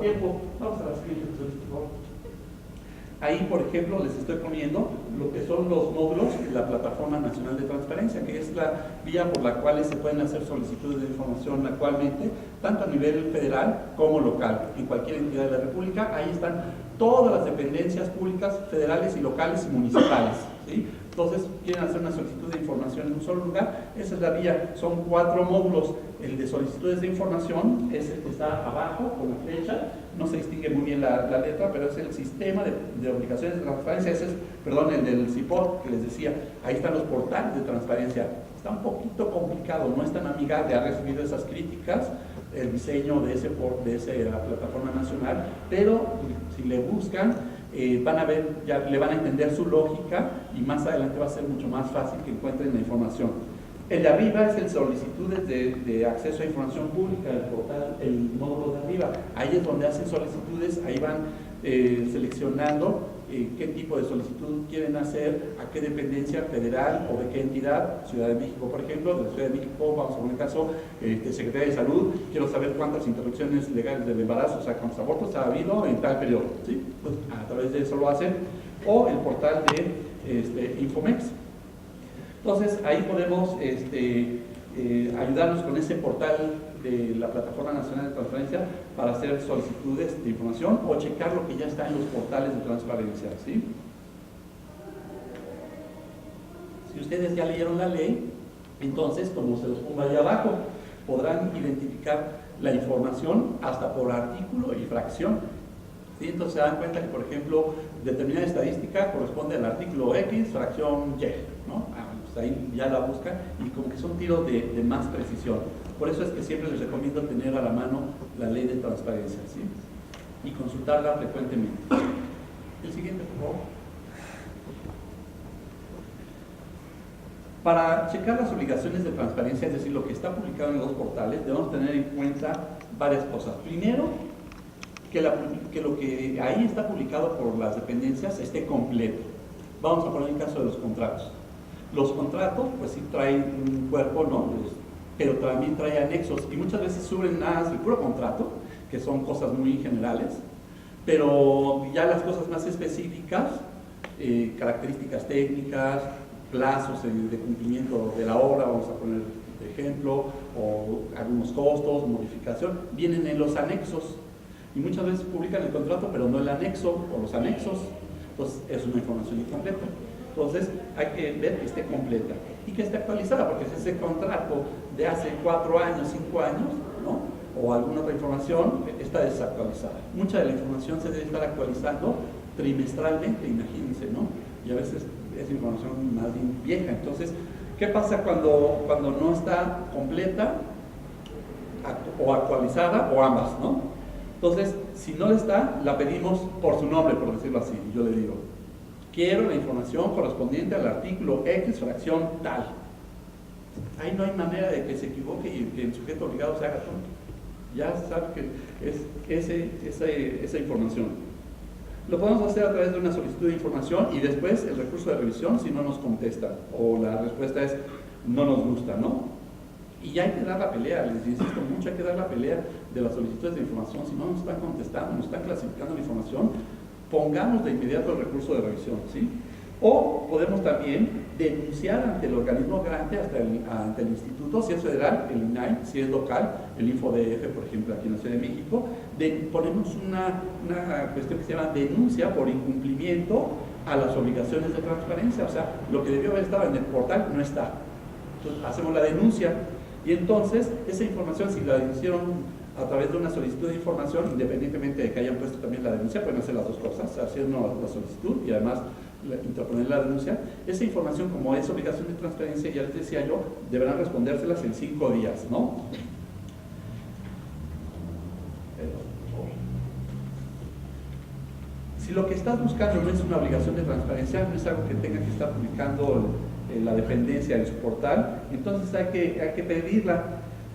tiempo. Vamos a la siguiente, por favor. Ahí, por ejemplo, les estoy poniendo lo que son los módulos de la Plataforma Nacional de Transparencia, que es la vía por la cual se pueden hacer solicitudes de información actualmente, tanto a nivel federal como local, en cualquier entidad de la República. Ahí están todas las dependencias públicas, federales y locales y municipales, ¿sí? Entonces, quieren hacer una solicitud de información en un solo lugar, esa es la vía. Son 4 módulos. El de solicitudes de información es el que está abajo con la flecha, no se distingue muy bien la letra, pero es el sistema de obligaciones de transparencia. Ese es, perdón, el del CIPOR que les decía. Ahí están los portales de transparencia. Está un poquito complicado, no es tan amigable, ha recibido esas críticas el diseño de esa plataforma nacional, pero si le buscan, van a ver, ya le van a entender su lógica y más adelante va a ser mucho más fácil que encuentren la información. El de arriba es el solicitudes de acceso a información pública, el portal, el módulo de arriba. Ahí es donde hacen solicitudes, ahí van seleccionando qué tipo de solicitud quieren hacer, a qué dependencia federal o de qué entidad. Ciudad de México, por ejemplo, de la Ciudad de México, vamos a poner el caso, Secretaría de Salud, quiero saber cuántas interrupciones legales del embarazo, o sea, cuántos abortos ha habido en tal periodo, ¿sí? Pues a través de eso lo hacen, o el portal de Infomex. Entonces, ahí podemos ayudarnos con ese portal de la Plataforma Nacional de Transparencia para hacer solicitudes de información o checar lo que ya está en los portales de transparencia, ¿sí? Si ustedes ya leyeron la ley, entonces, como se los pongo ahí abajo, podrán identificar la información hasta por artículo y fracción, ¿sí? Entonces se dan cuenta que, por ejemplo, determinada estadística corresponde al artículo X, fracción Y, ¿no? Pues ahí ya la buscan y como que son tiros de más precisión. Por eso es que siempre les recomiendo tener a la mano la ley de transparencia, ¿sí? Y consultarla frecuentemente. El siguiente, por favor. Para checar las obligaciones de transparencia, es decir, lo que está publicado en los portales, debemos tener en cuenta varias cosas. Primero, que lo que ahí está publicado por las dependencias esté completo. Vamos a poner el caso de los contratos. Los contratos, pues sí traen un cuerpo, ¿no? Pero también trae anexos y muchas veces suben nada más el puro contrato, que son cosas muy generales, pero ya las cosas más específicas, características técnicas, plazos de cumplimiento de la obra, vamos a poner de ejemplo, o algunos costos, modificación, vienen en los anexos y muchas veces publican el contrato pero no el anexo o los anexos, entonces es una información incompleta. Entonces hay que ver que esté completa y que esté actualizada, porque si ese contrato de hace 4 años, 5 años, ¿no? O alguna otra información está desactualizada. Mucha de la información se debe estar actualizando trimestralmente, imagínense, ¿no? Y a veces es información más bien vieja. Entonces, ¿qué pasa cuando no está completa o actualizada o ambas, ¿no? Entonces, si no le está, la pedimos por su nombre, por decirlo así. Yo le digo, quiero la información correspondiente al artículo X, fracción tal. Ahí no hay manera de que se equivoque y que el sujeto obligado se haga tonto. Ya sabe que es esa información. Lo podemos hacer a través de una solicitud de información y después el recurso de revisión si no nos contesta o la respuesta es no nos gusta, ¿no? Y ya hay que dar la pelea, les insisto mucho, hay que dar la pelea de las solicitudes de información. Si no nos están contestando, nos están clasificando la información, pongamos de inmediato el recurso de revisión, ¿sí? O podemos también denunciar ante el organismo garante, ante el instituto, si es federal, el INAI, si es local, el InfoDF, por ejemplo, aquí en la Ciudad de México, ponemos una cuestión que se llama denuncia por incumplimiento a las obligaciones de transparencia, o sea, lo que debió haber estado en el portal no está. Entonces, hacemos la denuncia y entonces esa información, si la hicieron a través de una solicitud de información, independientemente de que hayan puesto también la denuncia, pueden hacer las dos cosas, hacer la solicitud y además interponer la denuncia. Esa información, como es obligación de transparencia, ya les decía yo, deberán respondérselas en 5 días, ¿no? Si lo que estás buscando no es una obligación de transparencia, no es algo que tenga que estar publicando la dependencia en su portal, entonces hay que pedirla.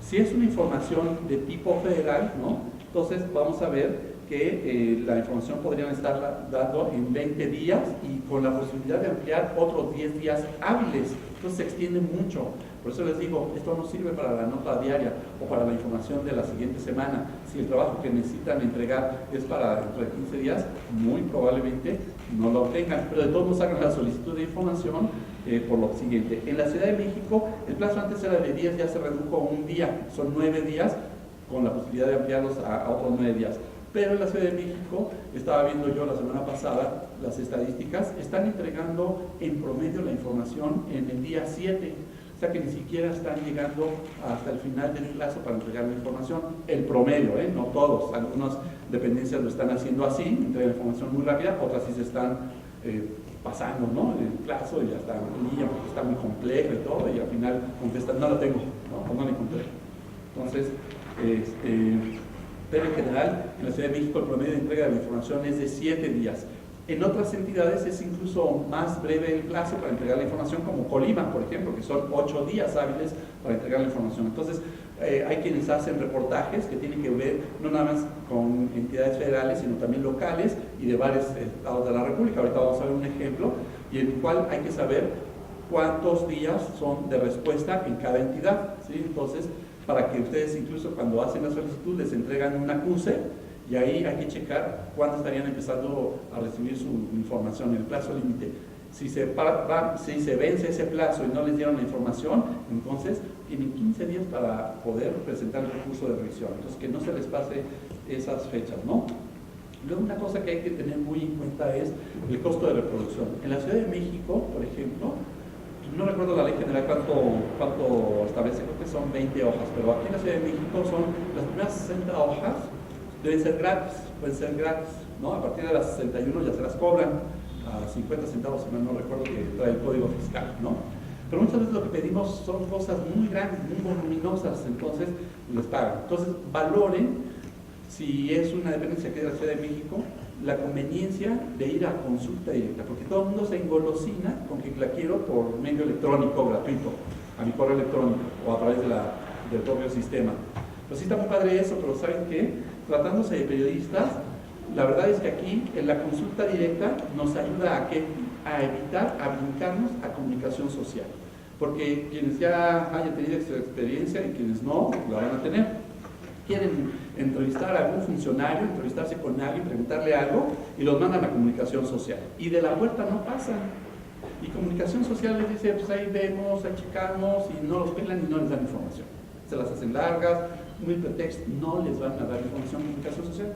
Si es una información de tipo federal, ¿no? Entonces vamos a ver que la información podrían estar dando en 20 días y con la posibilidad de ampliar otros 10 días hábiles. Entonces se extiende mucho. Por eso les digo, esto no sirve para la nota diaria o para la información de la siguiente semana. Si el trabajo que necesitan entregar es para dentro de 15 días, muy probablemente no lo obtengan. Pero de todos modos hagan la solicitud de información por lo siguiente. En la Ciudad de México, el plazo antes era de 10, ya se redujo a 1 día. Son 9 días con la posibilidad de ampliarlos a otros 9 días. Pero en la Ciudad de México, estaba viendo yo la semana pasada las estadísticas, están entregando en promedio la información en el día 7. O sea que ni siquiera están llegando hasta el final del plazo para entregar la información. El promedio, no todos. Algunas dependencias lo están haciendo así, entregan la información muy rápida, otras sí se están pasando, ¿no? El plazo y ya está en línea porque está muy complejo y todo, y al final contestan, no la tengo, ¿no? O no la encontré. Entonces, pero en general, en la Ciudad de México el promedio de entrega de la información es de 7 días. En otras entidades es incluso más breve el plazo para entregar la información, como Colima, por ejemplo, que son 8 días hábiles para entregar la información. Entonces, hay quienes hacen reportajes que tienen que ver no nada más con entidades federales, sino también locales y de varios estados de la República. Ahorita vamos a ver un ejemplo, y en el cual hay que saber cuántos días son de respuesta en cada entidad, ¿sí? Entonces, para que ustedes incluso cuando hacen la solicitud les entregan un acuse, y ahí hay que checar cuándo estarían empezando a recibir su información, el plazo límite. Si se vence ese plazo y no les dieron la información, entonces tienen 15 días para poder presentar el recurso de revisión. Entonces, que no se les pase esas fechas, ¿no? Luego, una cosa que hay que tener muy en cuenta es el costo de reproducción. En la Ciudad de México, por ejemplo, no recuerdo la ley general cuánto establece, creo que son 20 hojas, pero aquí en la Ciudad de México son las primeras 60 hojas, deben ser gratis, ¿no? A partir de las 61 ya se las cobran a 50 centavos, si mal no recuerdo, que trae el código fiscal, ¿no? Pero muchas veces lo que pedimos son cosas muy grandes, muy voluminosas, entonces les pagan. Entonces, valoren, si es una dependencia que es de la Ciudad de México, la conveniencia de ir a consulta directa, porque todo el mundo se engolosina con que la quiero por medio electrónico gratuito, a mi correo electrónico o a través del propio sistema. Pues sí está muy padre eso, pero ¿saben qué? Tratándose de periodistas, la verdad es que aquí en la consulta directa nos ayuda a evitar, a brincarnos a comunicación social, porque quienes ya hayan tenido esa experiencia y quienes no, la van a tener. Quieren entrevistar a algún funcionario, entrevistarse con alguien, preguntarle algo, y los mandan a comunicación social. Y de la puerta no pasan. Y comunicación social les dice, pues ahí vemos, ahí checamos, y no los pelan y no les dan información. Se las hacen largas, muy pretexto, no les van a dar información de comunicación social.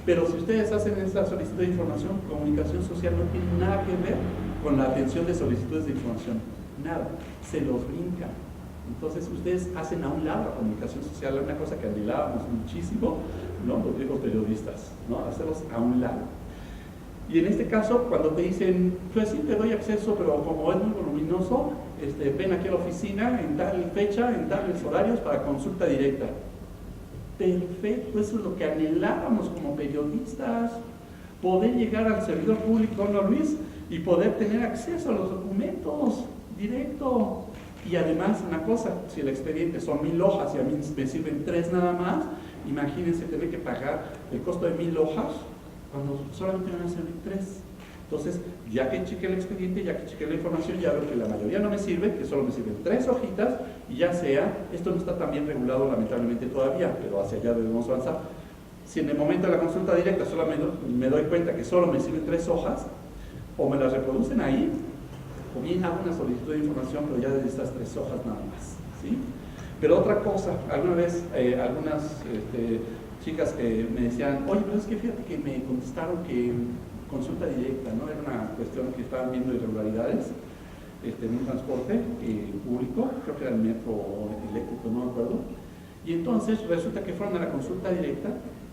Pero si ustedes hacen esa solicitud de información, comunicación social no tiene nada que ver con la atención de solicitudes de información. Nada, se los brinca. Entonces ustedes hacen a un lado la comunicación social, una cosa que anhelábamos muchísimo, ¿no? Los viejos periodistas, ¿no? Hacerlos a un lado. Y en este caso, cuando te dicen, pues sí te doy acceso, pero como es muy voluminoso, ven aquí a la oficina en tal fecha, en tales horarios para consulta directa. Perfecto, eso es lo que anhelábamos como periodistas, poder llegar al servidor público, ¿no, Luis? Y poder tener acceso a los documentos directo. Y además, una cosa, si el expediente son 1000 hojas y a mí me sirven 3 nada más, imagínense tener que pagar el costo de 1000 hojas cuando solamente van a servir 3. Entonces, ya que chequé el expediente, ya que chequé la información, ya veo que la mayoría no me sirve, que solo me sirven 3 hojitas, y ya sea, esto no está tan bien regulado lamentablemente todavía, pero hacia allá debemos avanzar. Si en el momento de la consulta directa solo me doy cuenta que solo me sirven 3 hojas, o me las reproducen ahí, o bien hago una solicitud de información, pero ya de estas 3 hojas nada más, ¿sí? Pero otra cosa, alguna vez algunas chicas que me decían, oye, pero es que fíjate que me contestaron que consulta directa, ¿no? Era una cuestión que estaban viendo irregularidades en un transporte público, creo que era el metro eléctrico, no me acuerdo, y entonces resulta que fueron a la consulta directa,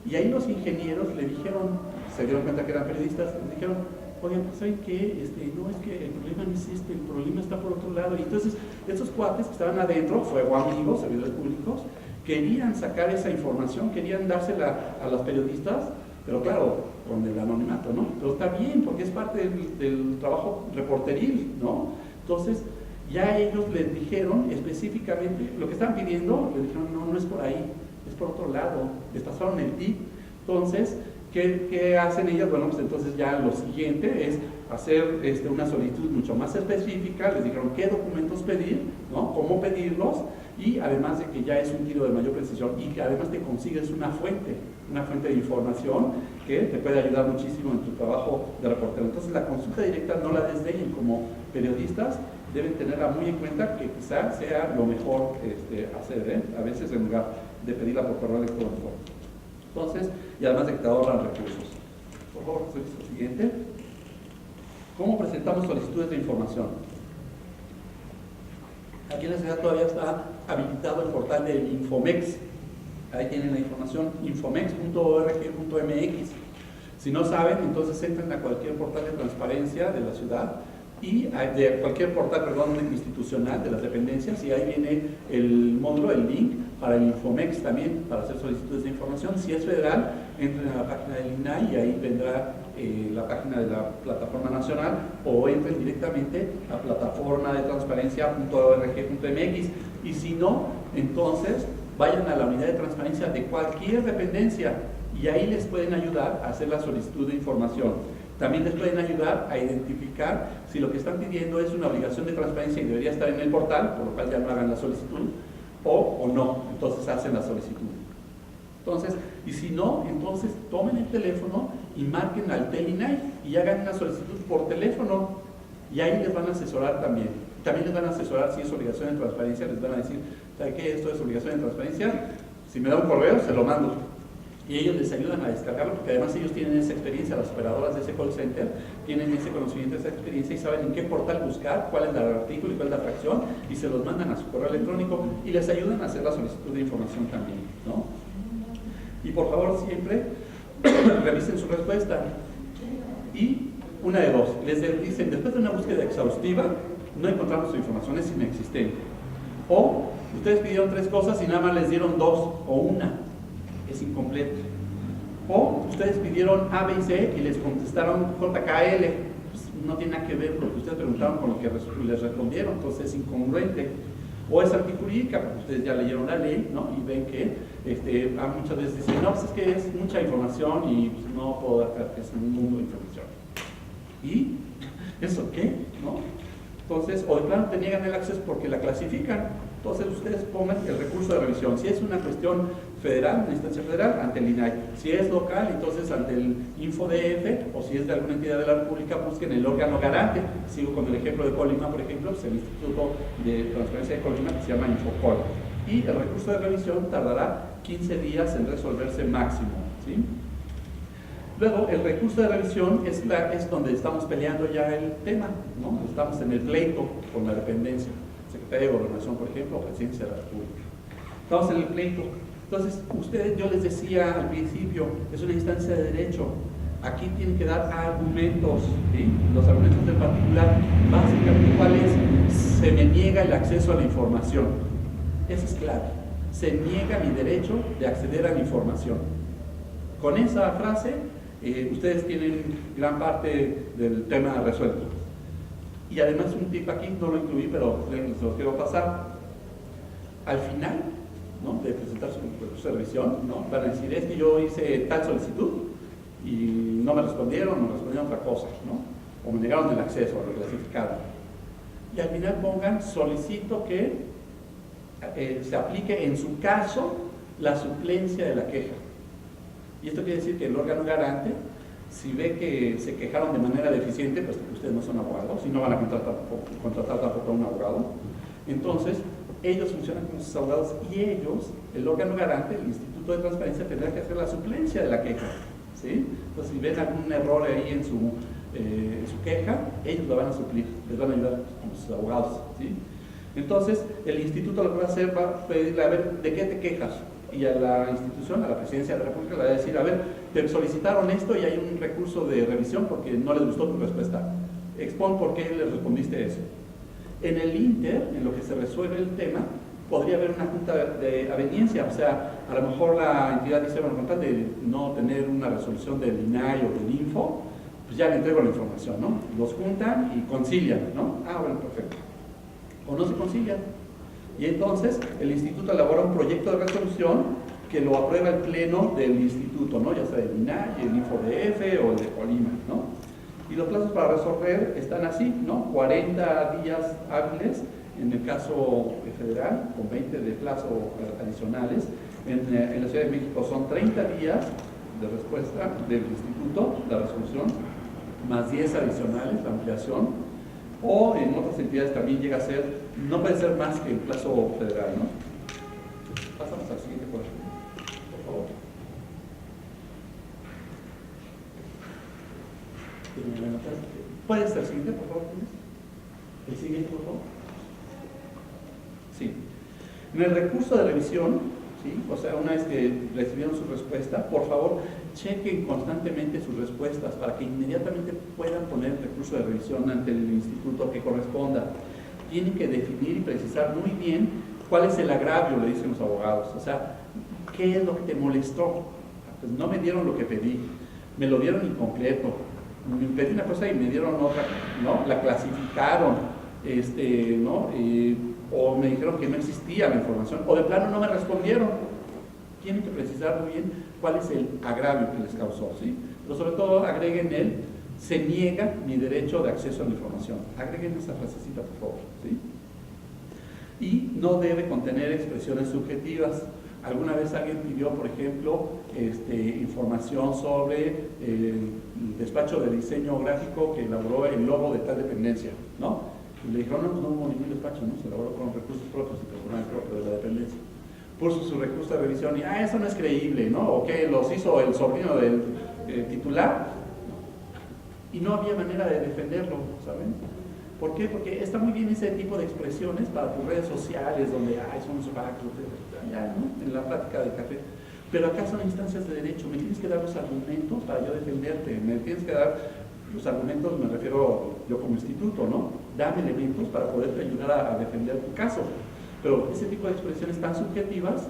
y ahí los ingenieros le dijeron, se dieron cuenta que eran periodistas, le dijeron, oigan, pues ¿saben qué? No, es que el problema no es el problema está por otro lado. Y entonces, esos cuates que estaban adentro, fuego amigos, servidores públicos, querían sacar esa información, querían dársela a los periodistas, pero claro, con el anonimato, ¿no? Pero está bien, porque es parte del trabajo reporteril, ¿no? Entonces, ya ellos les dijeron específicamente, lo que estaban pidiendo, les dijeron, no es por ahí, es por otro lado, les pasaron el tip. Entonces, ¿qué hacen ellas? Bueno, pues entonces ya lo siguiente es hacer una solicitud mucho más específica, les dijeron qué documentos pedir, ¿no? Cómo pedirlos, y además de que ya es un tiro de mayor precisión y que además te consigues una fuente de información que te puede ayudar muchísimo en tu trabajo de reportero. Entonces la consulta directa no la desdeñen, como periodistas deben tenerla muy en cuenta, que quizás sea lo mejor hacer, a veces en lugar de pedirla por correo electrónico. Entonces, y además de que te ahorran recursos. Por favor, servicio siguiente. ¿Cómo presentamos solicitudes de información? Aquí en la ciudad todavía está habilitado el portal del Infomex. Ahí tienen la información, infomex.org.mx. Si no saben, entonces entren a cualquier portal de transparencia de la ciudad y de cualquier portal, perdón, institucional de las dependencias, y ahí viene el módulo, el link para el Infomex también, para hacer solicitudes de información. Si es federal, entren a la página del INAI y ahí vendrá la página de la plataforma nacional, o entren directamente a plataforma de transparencia.org.mx. Y si no, entonces vayan a la unidad de transparencia de cualquier dependencia y ahí les pueden ayudar a hacer la solicitud de información. También les pueden ayudar a identificar si lo que están pidiendo es una obligación de transparencia y debería estar en el portal, por lo cual ya no hagan la solicitud, o no, entonces hacen la solicitud. Entonces, y si no, entonces tomen el teléfono y marquen al TELINAI y hagan una solicitud por teléfono y ahí les van a asesorar también. También les van a asesorar si es obligación de transparencia, les van a decir, ¿sabe qué? Esto es obligación de transparencia, si me da un correo, se lo mando. Y ellos les ayudan a descargarlo, porque además ellos tienen esa experiencia, las operadoras de ese call center tienen ese conocimiento, esa experiencia y saben en qué portal buscar, cuál es el artículo y cuál es la fracción, y se los mandan a su correo electrónico y les ayudan a hacer la solicitud de información también, ¿no? Y por favor siempre revisen su respuesta. Y una de dos, les dicen, después de una búsqueda exhaustiva, no encontramos su información, es inexistente. O ustedes pidieron 3 cosas y nada más les dieron 2 o una, es incompleta. O ustedes pidieron A, B y C y les contestaron JKL, pues no tiene nada que ver lo que ustedes preguntaron con lo que les respondieron, entonces es incongruente. O es antijurídica, porque ustedes ya leyeron la ley, ¿no? Y ven que muchas veces dicen, no, pues es que es mucha información y pues, no puedo dar que es un mundo de información. ¿Y eso qué? ¿No? Entonces, o de plano te niegan el acceso porque la clasifican. Entonces ustedes pongan el recurso de revisión. Si es una cuestión federal, una instancia federal, ante el INAI. Si es local, entonces ante el InfoDF, o si es de alguna entidad de la República, busquen el órgano garante. Sigo con el ejemplo de Colima, por ejemplo, pues el Instituto de Transparencia de Colima, que se llama Infocol. Y el recurso de revisión tardará 15 días en resolverse máximo, ¿sí? Luego, el recurso de revisión es donde estamos peleando ya el tema, ¿no? Estamos en el pleito con la dependencia, Secretaría de Gobernación, por ejemplo, o Presidencia de la República. Estamos en el pleito. Entonces, ustedes, yo les decía al principio, es una instancia de derecho. Aquí tienen que dar argumentos, ¿sí? Los argumentos del particular, básicamente, ¿cuál es? Se me niega el acceso a la información. Eso es claro. Se niega mi derecho de acceder a la información. Con esa frase, ustedes tienen gran parte del tema resuelto. Y además un tip aquí, no lo incluí, pero les lo quiero pasar. Al final, ¿no?, de presentar su revisión, ¿no?, van a decir, es que yo hice tal solicitud y no me respondieron, me respondieron otra cosa, ¿no?, o me negaron el acceso a lo clasificado. Y al final pongan, solicito que se aplique en su caso la suplencia de la queja. Y esto quiere decir que el órgano garante, si ve que se quejaron de manera deficiente, pues que ustedes no son abogados y no van a contratar tampoco a un abogado, entonces ellos funcionan como sus abogados y ellos, el órgano garante, el Instituto de Transparencia, tendrá que hacer la suplencia de la queja, ¿sí? Entonces, si ven algún error ahí en su queja, ellos la van a suplir, les van a ayudar como sus abogados, ¿sí? Entonces, el instituto lo que va a hacer va a pedirle, a ver, ¿de qué te quejas? Y a la institución, a la Presidencia de la República, le va a decir, a ver, te solicitaron esto y hay un recurso de revisión porque no les gustó tu respuesta. Expon por qué les respondiste eso. En el Inter, en lo que se resuelve el tema, podría haber una junta de aveniencia, o sea, a lo mejor la entidad dice, bueno, con tal de no tener una resolución del INAI o del Info, pues ya le entrego la información, ¿no? Los juntan y concilian, ¿no? Ah, bueno, perfecto. O no se concilian. Y entonces el instituto elabora un proyecto de resolución que lo aprueba el pleno del instituto, ¿no?, ya sea el INAI, el InfoDF o el de Colima, ¿no? Y los plazos para resolver están así, ¿no? 40 días hábiles en el caso federal, con 20 de plazo adicionales. En la Ciudad de México son 30 días de respuesta del instituto, la resolución, más 10 adicionales, la ampliación. O en otras entidades también llega a ser, no puede ser más que el plazo federal, ¿no? Pasamos al siguiente, por favor. ¿Puede ser el siguiente, por favor? El siguiente, por favor. Sí. En el recurso de revisión, ¿sí? O sea, una vez que recibieron su respuesta, por favor, chequen constantemente sus respuestas para que inmediatamente puedan poner el recurso de revisión ante el instituto que corresponda. Tienen que definir y precisar muy bien cuál es el agravio, le dicen los abogados. O sea, ¿qué es lo que te molestó? Pues no me dieron lo que pedí, me lo dieron incompleto, me pedí una cosa y me dieron otra, ¿no? La clasificaron, ¿no? O me dijeron que no existía la información, o de plano no me respondieron. Tienen que precisar muy bien cuál es el agravio que les causó, ¿sí? Pero sobre todo agreguen se niega mi derecho de acceso a la información. Agreguen esa frasecita, por favor, ¿sí? Y no debe contener expresiones subjetivas. Alguna vez alguien pidió, por ejemplo, información sobre el despacho de diseño gráfico que elaboró el logo de tal dependencia, ¿no? Y le dijeron, no hubo ningún despacho, ¿no? Se elaboró con recursos propios y personal propio de la dependencia. Puso su recurso de revisión y, eso no es creíble, ¿no? O que los hizo el sobrino del titular. Y no había manera de defenderlo, ¿saben? ¿Por qué? Porque está muy bien ese tipo de expresiones para tus redes sociales, donde, son unos factos, allá, ¿no? En la plática de café. Pero acá son instancias de derecho, me tienes que dar los argumentos para yo defenderte, me tienes que dar los argumentos, me refiero yo como instituto, ¿no? Dame elementos para poderte ayudar a defender tu caso. Pero ese tipo de expresiones tan subjetivas,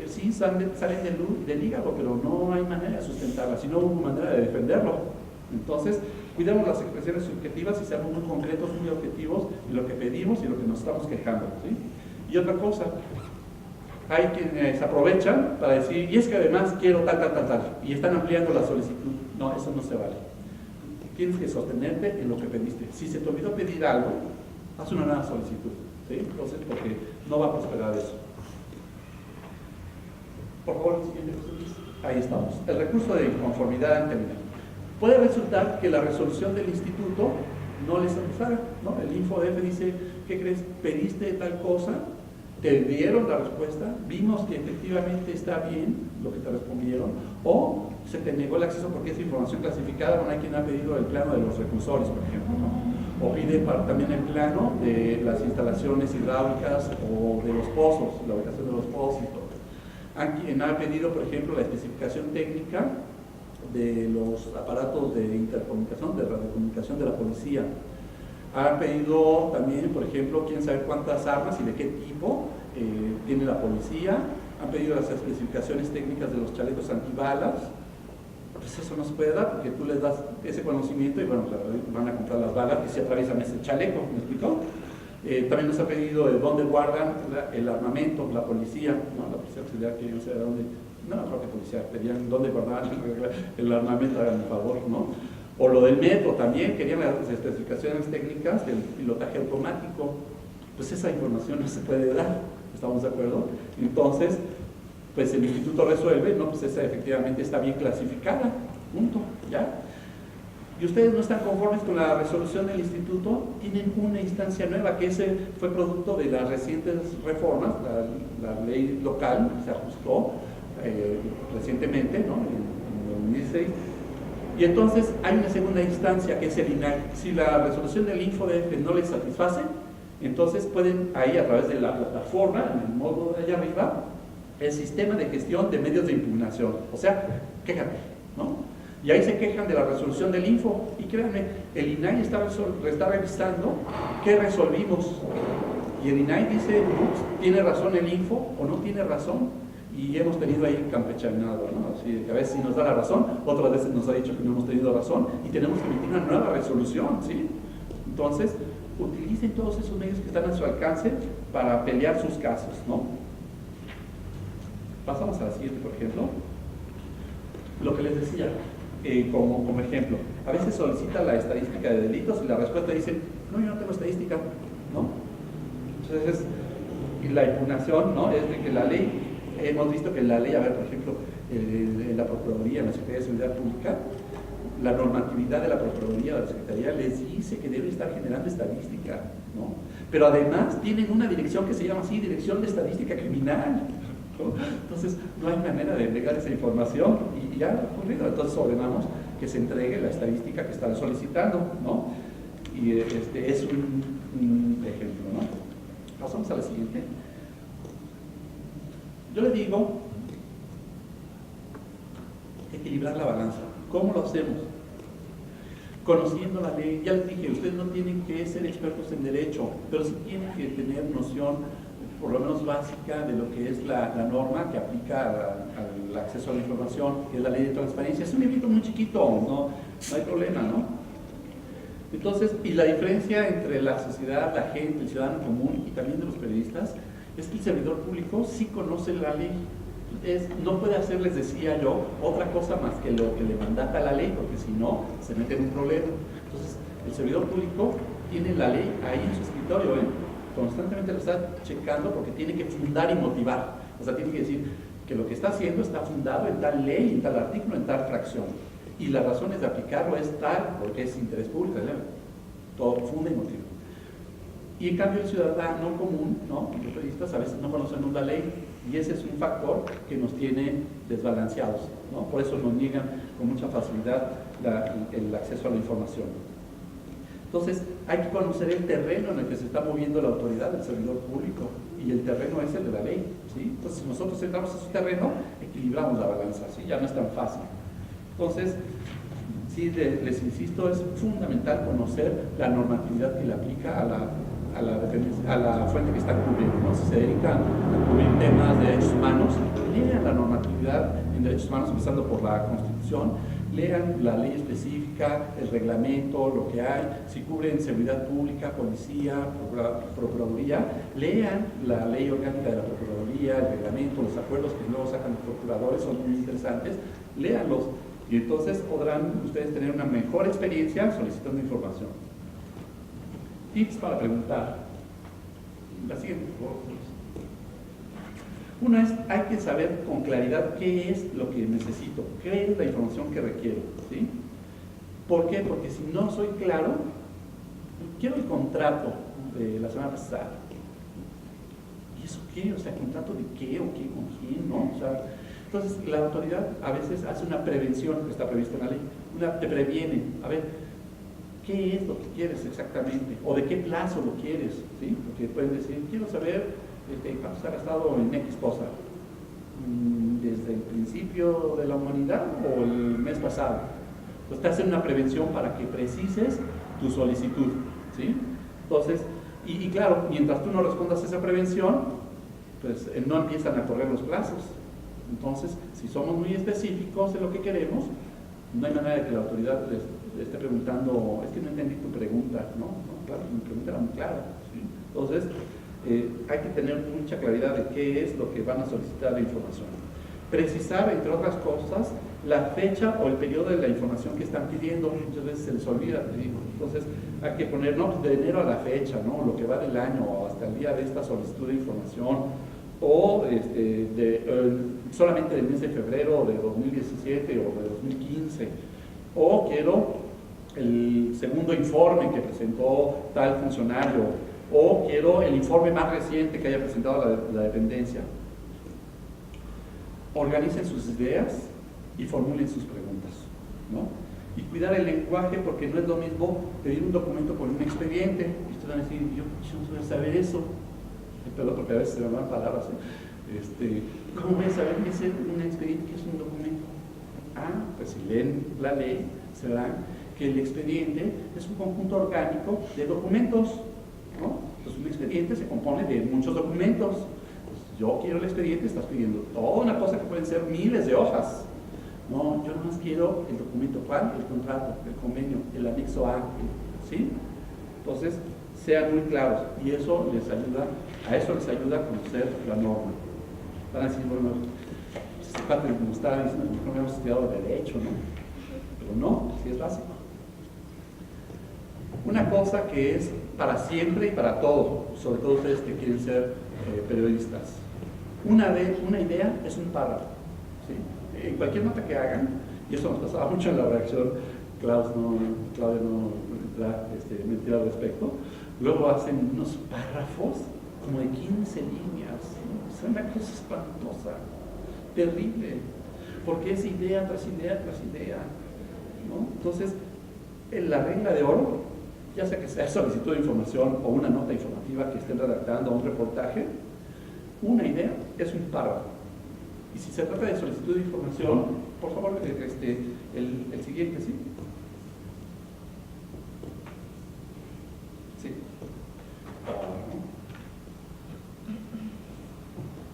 sí salen del hígado, pero no hay manera de sustentarlas, y no hubo manera de defenderlo. Entonces, cuidemos las expresiones subjetivas y seamos muy concretos, muy objetivos en lo que pedimos y lo que nos estamos quejando, ¿sí? Y otra cosa, hay quienes aprovechan para decir, y es que además quiero tal, y están ampliando la solicitud. No, eso no se vale. Tienes que sostenerte en lo que pediste. Si se te olvidó pedir algo, haz una nueva solicitud, ¿sí? Entonces, porque no va a prosperar eso. Por favor, siguiente. Ahí estamos. El recurso de inconformidad ante el puede resultar que la resolución del instituto no les satisfaga, ¿no? El InfoDF dice, ¿qué crees? Pediste tal cosa, te dieron la respuesta, vimos que efectivamente está bien lo que te respondieron, o se te negó el acceso porque es información clasificada. Bueno, hay quien ha pedido el plano de los recursores, por ejemplo, ¿no? O pide también el plano de las instalaciones hidráulicas o de los pozos, la ubicación de los pozos y todo. Hay quien ha pedido, por ejemplo, la especificación técnica de los aparatos de intercomunicación, de radiocomunicación de la policía. Han pedido también, por ejemplo, quieren saber cuántas armas y de qué tipo tiene la policía. Han pedido las especificaciones técnicas de los chalecos antibalas. Pues eso no se puede dar porque tú les das ese conocimiento y bueno, van a comprar las balas que se atraviesan ese chaleco, ¿me explicó? También nos ha pedido de dónde guardan el armamento, la policía, ¿no? La policía auxiliar que no sé de dónde. No, la propia policía, pedían dónde guardaban el armamento, hagan un favor, ¿no? O lo del metro también, querían las especificaciones técnicas del pilotaje automático. Pues esa información no se puede dar, ¿estamos de acuerdo? Entonces, pues el instituto resuelve, no, pues esa efectivamente está bien clasificada, punto, ¿ya? Y ustedes no están conformes con la resolución del instituto, tienen una instancia nueva, que ese fue producto de las recientes reformas, la ley local se ajustó recientemente, ¿no? En 2016, y entonces hay una segunda instancia que es el INAI. Si la resolución del InfoDF no les satisface, entonces pueden ahí a través de la plataforma, en el módulo de allá arriba, el sistema de gestión de medios de impugnación, o sea, quéjate, ¿no? Y ahí se quejan de la resolución del Info, y créanme, el INAI está revisando qué resolvimos, y el INAI dice, ¿tiene razón el Info o no tiene razón? Y hemos tenido ahí el campechanado, ¿no? Así que a veces sí nos da la razón, otras veces nos ha dicho que no hemos tenido razón y tenemos que emitir una nueva resolución, ¿sí? Entonces, utilicen todos esos medios que están a su alcance para pelear sus casos, ¿no? Pasamos a la siguiente, por ejemplo. Lo que les decía, como ejemplo, a veces solicita la estadística de delitos y la respuesta dice, no, yo no tengo estadística, ¿no? Entonces, y la impugnación, ¿no? Es de que la ley, hemos visto que la ley, a ver, por ejemplo, en la Procuraduría, en la Secretaría de Seguridad Pública, la normatividad de la Procuraduría, de la Secretaría, les dice que debe estar generando estadística, ¿no? Pero además tienen una dirección que se llama así, Dirección de Estadística Criminal, ¿no? Entonces no hay manera de negar esa información y ya ha ocurrido. Entonces ordenamos que se entregue la estadística que están solicitando, ¿no? Y es un ejemplo, ¿no? Pasamos a la siguiente. Yo le digo equilibrar la balanza. ¿Cómo lo hacemos? Conociendo la ley. Ya les dije, ustedes no tienen que ser expertos en derecho, pero sí tienen que tener noción, por lo menos básica, de lo que es la norma que aplica al acceso a la información, que es la ley de transparencia. Es un librito muy chiquito, no hay problema, ¿no? Entonces, y la diferencia entre la sociedad, la gente, el ciudadano común y también de los periodistas, es que el servidor público sí conoce la ley. No puede hacer, les decía yo, otra cosa más que lo que le mandata la ley, porque si no, se mete en un problema. Entonces, el servidor público tiene la ley ahí en su escritorio, constantemente lo está checando porque tiene que fundar y motivar. O sea, tiene que decir que lo que está haciendo está fundado en tal ley, en tal artículo, en tal fracción. Y las razones de aplicarlo es tal, porque es interés público, ¿no? Todo funda y motiva. Y en cambio el ciudadano común, ¿no? Los periodistas a veces no conocemos la ley, y ese es un factor que nos tiene desbalanceados, ¿no? Por eso nos niegan con mucha facilidad el acceso a la información. Entonces, hay que conocer el terreno en el que se está moviendo la autoridad del servidor público, y el terreno es el de la ley, ¿sí? Entonces, si nosotros entramos a su terreno, equilibramos la balanza, ¿sí? Ya no es tan fácil. Entonces, sí, les insisto, es fundamental conocer la normatividad que le aplica a la fuente que está cubriendo, ¿no? Si se dedica a cubrir temas de derechos humanos, lean la normatividad en derechos humanos, empezando por la Constitución, lean la ley específica, el reglamento, lo que hay. Si cubren seguridad pública, policía, procuraduría, lean la ley orgánica de la procuraduría, el reglamento, los acuerdos que luego sacan los procuradores, son muy interesantes, léanlos, y entonces podrán ustedes tener una mejor experiencia solicitando información. Tips para preguntar. La siguiente, por favor. Una es, hay que saber con claridad qué es lo que necesito, qué es la información que requiero, ¿sí? ¿Por qué? Porque si no soy claro, quiero el contrato de la semana pasada. ¿Y eso qué? O sea, ¿contrato de qué o qué con quién? ¿No? O sea, entonces la autoridad a veces hace una prevención que está prevista en la ley, te previene, a ver, ¿qué es lo que quieres exactamente? ¿O de qué plazo lo quieres? ¿Sí? Porque pueden decir, quiero saber cuánto se ha gastado en X cosa, desde el principio de la humanidad o el mes pasado. Entonces te hacen una prevención para que precises tu solicitud, ¿sí? Entonces, y claro, mientras tú no respondas a esa prevención, pues no empiezan a correr los plazos. Entonces, si somos muy específicos en lo que queremos, no hay manera de que la autoridad les esté preguntando, es que no entendí tu pregunta, ¿no? Claro, mi pregunta era muy clara, ¿sí? Entonces, hay que tener mucha claridad de qué es lo que van a solicitar de información. Precisar, entre otras cosas, la fecha o el periodo de la información que están pidiendo. Muchas veces se les olvida, te digo. Entonces, hay que poner, no, pues de enero a la fecha, ¿no? Lo que va del año o hasta el día de esta solicitud de información. O solamente del mes de febrero de 2017 o de 2015, o quiero el segundo informe que presentó tal funcionario, o quiero el informe más reciente que haya presentado la dependencia. Organicen sus ideas y formulen sus preguntas, ¿no? Y cuidar el lenguaje, porque no es lo mismo pedir un documento por un expediente, y ustedes van a decir, yo no voy a saber eso. Perdón, porque a veces se me van palabras, ¿cómo voy a saber qué es un expediente, qué es un documento? Pues si leen la ley, se verán que el expediente es un conjunto orgánico de documentos, ¿no? Entonces un expediente se compone de muchos documentos. Pues, yo quiero el expediente, estás pidiendo toda una cosa que pueden ser miles de hojas. No, yo nomás quiero el documento, ¿cuál? El contrato, el convenio, el anexo A, ¿sí? Entonces, sean muy claros, y eso les ayuda a conocer la norma. Van a decir, bueno, este parte como estaba diciendo, no hemos estudiado derecho, ¿no? Pero no, sí es básico. Una cosa que es para siempre y para todo, sobre todo ustedes que quieren ser periodistas. Una idea es un párrafo, ¿sí? En cualquier nota que hagan, y eso nos pasaba mucho en la redacción, Claudia no da mentira al respecto. Luego hacen unos párrafos como de 15 líneas, ¿no? Es una cosa espantosa, terrible, porque es idea tras idea tras idea. ¿no? Entonces, en la regla de oro, ya sea que sea solicitud de información o una nota informativa que estén redactando, un reportaje, una idea es un párrafo. Y si se trata de solicitud de información, por favor, el siguiente, ¿sí? Sí.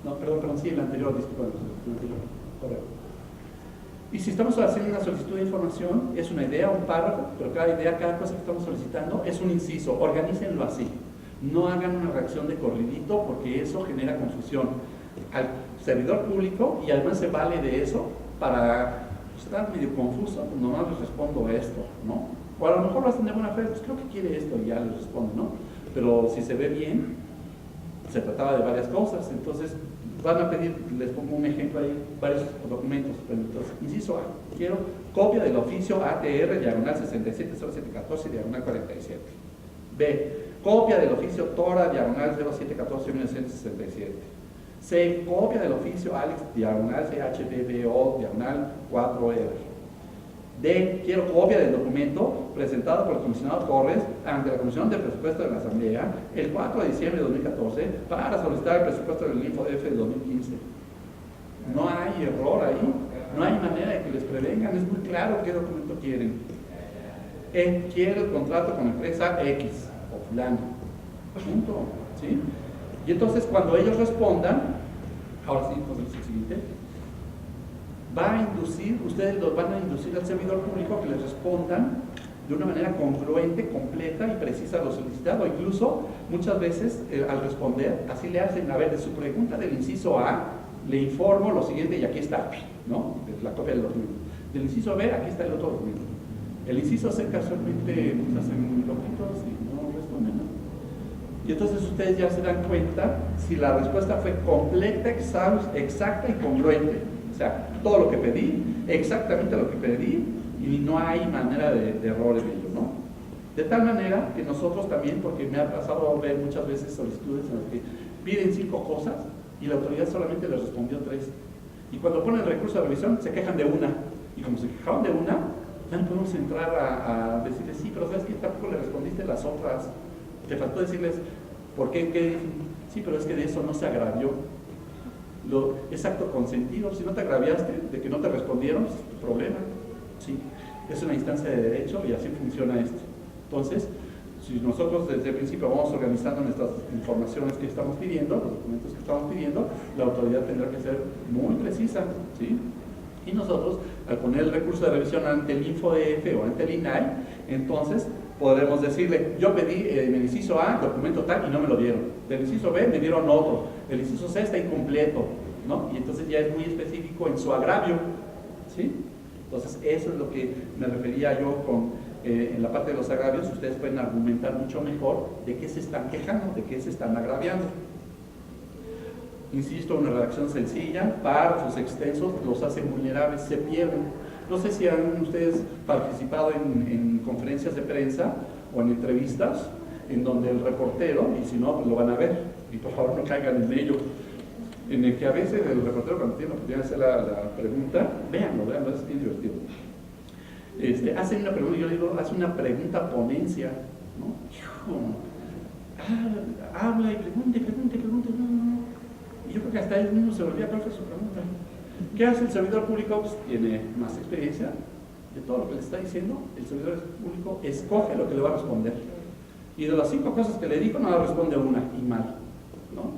No, perdón, sí, el anterior, disculpa, el anterior, correcto. Y si estamos haciendo una solicitud de información, es una idea, un párrafo, pero cada idea, cada cosa que estamos solicitando es un inciso. Organícenlo así. No hagan una reacción de corridito porque eso genera confusión al servidor público y además se vale de eso para estar medio confuso, pues nomás les respondo esto, ¿no? O a lo mejor lo hacen de buena fe, pues creo que quiere esto y ya les respondo, ¿no? Pero si se ve bien, se trataba de varias cosas, entonces van a pedir, les pongo un ejemplo ahí, varios documentos. Entonces, inciso A, quiero copia del oficio ATR, diagonal 670714, diagonal 47. B, copia del oficio TORA, diagonal 0714-1967. C, copia del oficio ALEX, diagonal CHDBO, diagonal 4R. D, quiero copia del documento presentado por el comisionado Torres ante la Comisión de Presupuesto de la Asamblea el 4 de diciembre de 2014 para solicitar el presupuesto del InfoDF de 2015. No hay error ahí, no hay manera de que les prevengan, es muy claro qué documento quieren. E, quiero el contrato con la empresa X o fulano. Punto. ¿Sí? Y entonces cuando ellos respondan, ahora sí, pues el siguiente. Va a inducir, ustedes los van a inducir al servidor público que les respondan de una manera congruente, completa y precisa a lo solicitado. Incluso, muchas veces, al responder, así le hacen, a ver, de su pregunta del inciso A, le informo lo siguiente y aquí está, ¿no? La copia del documento. Del inciso B, aquí está el otro documento. El inciso C, casualmente, pues, hacen loquitos y no responden, ¿no? Y entonces ustedes ya se dan cuenta si la respuesta fue completa, exacta y congruente. O sea, todo lo que pedí, exactamente lo que pedí, y no hay manera de error en ello, ¿no? De tal manera que nosotros también, porque me ha pasado ver muchas veces solicitudes en las que piden 5 cosas y la autoridad solamente les respondió 3. Y cuando ponen el recurso de revisión, se quejan de una. Y como se quejaron de una, ya no podemos entrar a decirles, sí, pero ¿sabes qué? Tampoco le respondiste las otras. Te faltó decirles, ¿por qué? ¿Qué? Sí, pero es que de eso no se agravió. Es acto consentido. Si no te agraviaste de que no te respondieron, es tu problema. Sí, es una instancia de derecho y así funciona esto. Entonces, si nosotros desde el principio vamos organizando nuestras informaciones que estamos pidiendo, los documentos que estamos pidiendo, la autoridad tendrá que ser muy precisa, ¿sí? Y nosotros, al poner el recurso de revisión ante el InfoDF o ante el INAI, entonces podremos decirle, yo pedí en el inciso A, documento tal, y no me lo dieron. Del inciso B me dieron otro. El inciso C está incompleto, ¿no? Y entonces ya es muy específico en su agravio, ¿sí? Entonces eso es lo que me refería yo con, en la parte de los agravios, ustedes pueden argumentar mucho mejor de qué se están quejando, de qué se están agraviando. Insisto, una redacción sencilla, párrafos extensos, los hacen vulnerables, se pierden. No sé si han ustedes participado en conferencias de prensa o en entrevistas en donde el reportero, y si no, pues lo van a ver, y por favor no caigan en ello, en el que a veces el reportero cuando tiene la oportunidad de hacer la pregunta, véanlo, es bien divertido. Hacen una pregunta, yo digo, hace una pregunta ponencia, ¿no? Habla y pregunte, no. Y yo creo que hasta él mismo se olvida cuál fue su pregunta. ¿Qué hace el servidor público? Pues tiene más experiencia de todo lo que le está diciendo. El servidor público escoge lo que le va a responder. Y de las 5 cosas que le dijo, no le responde una, y mal, ¿no?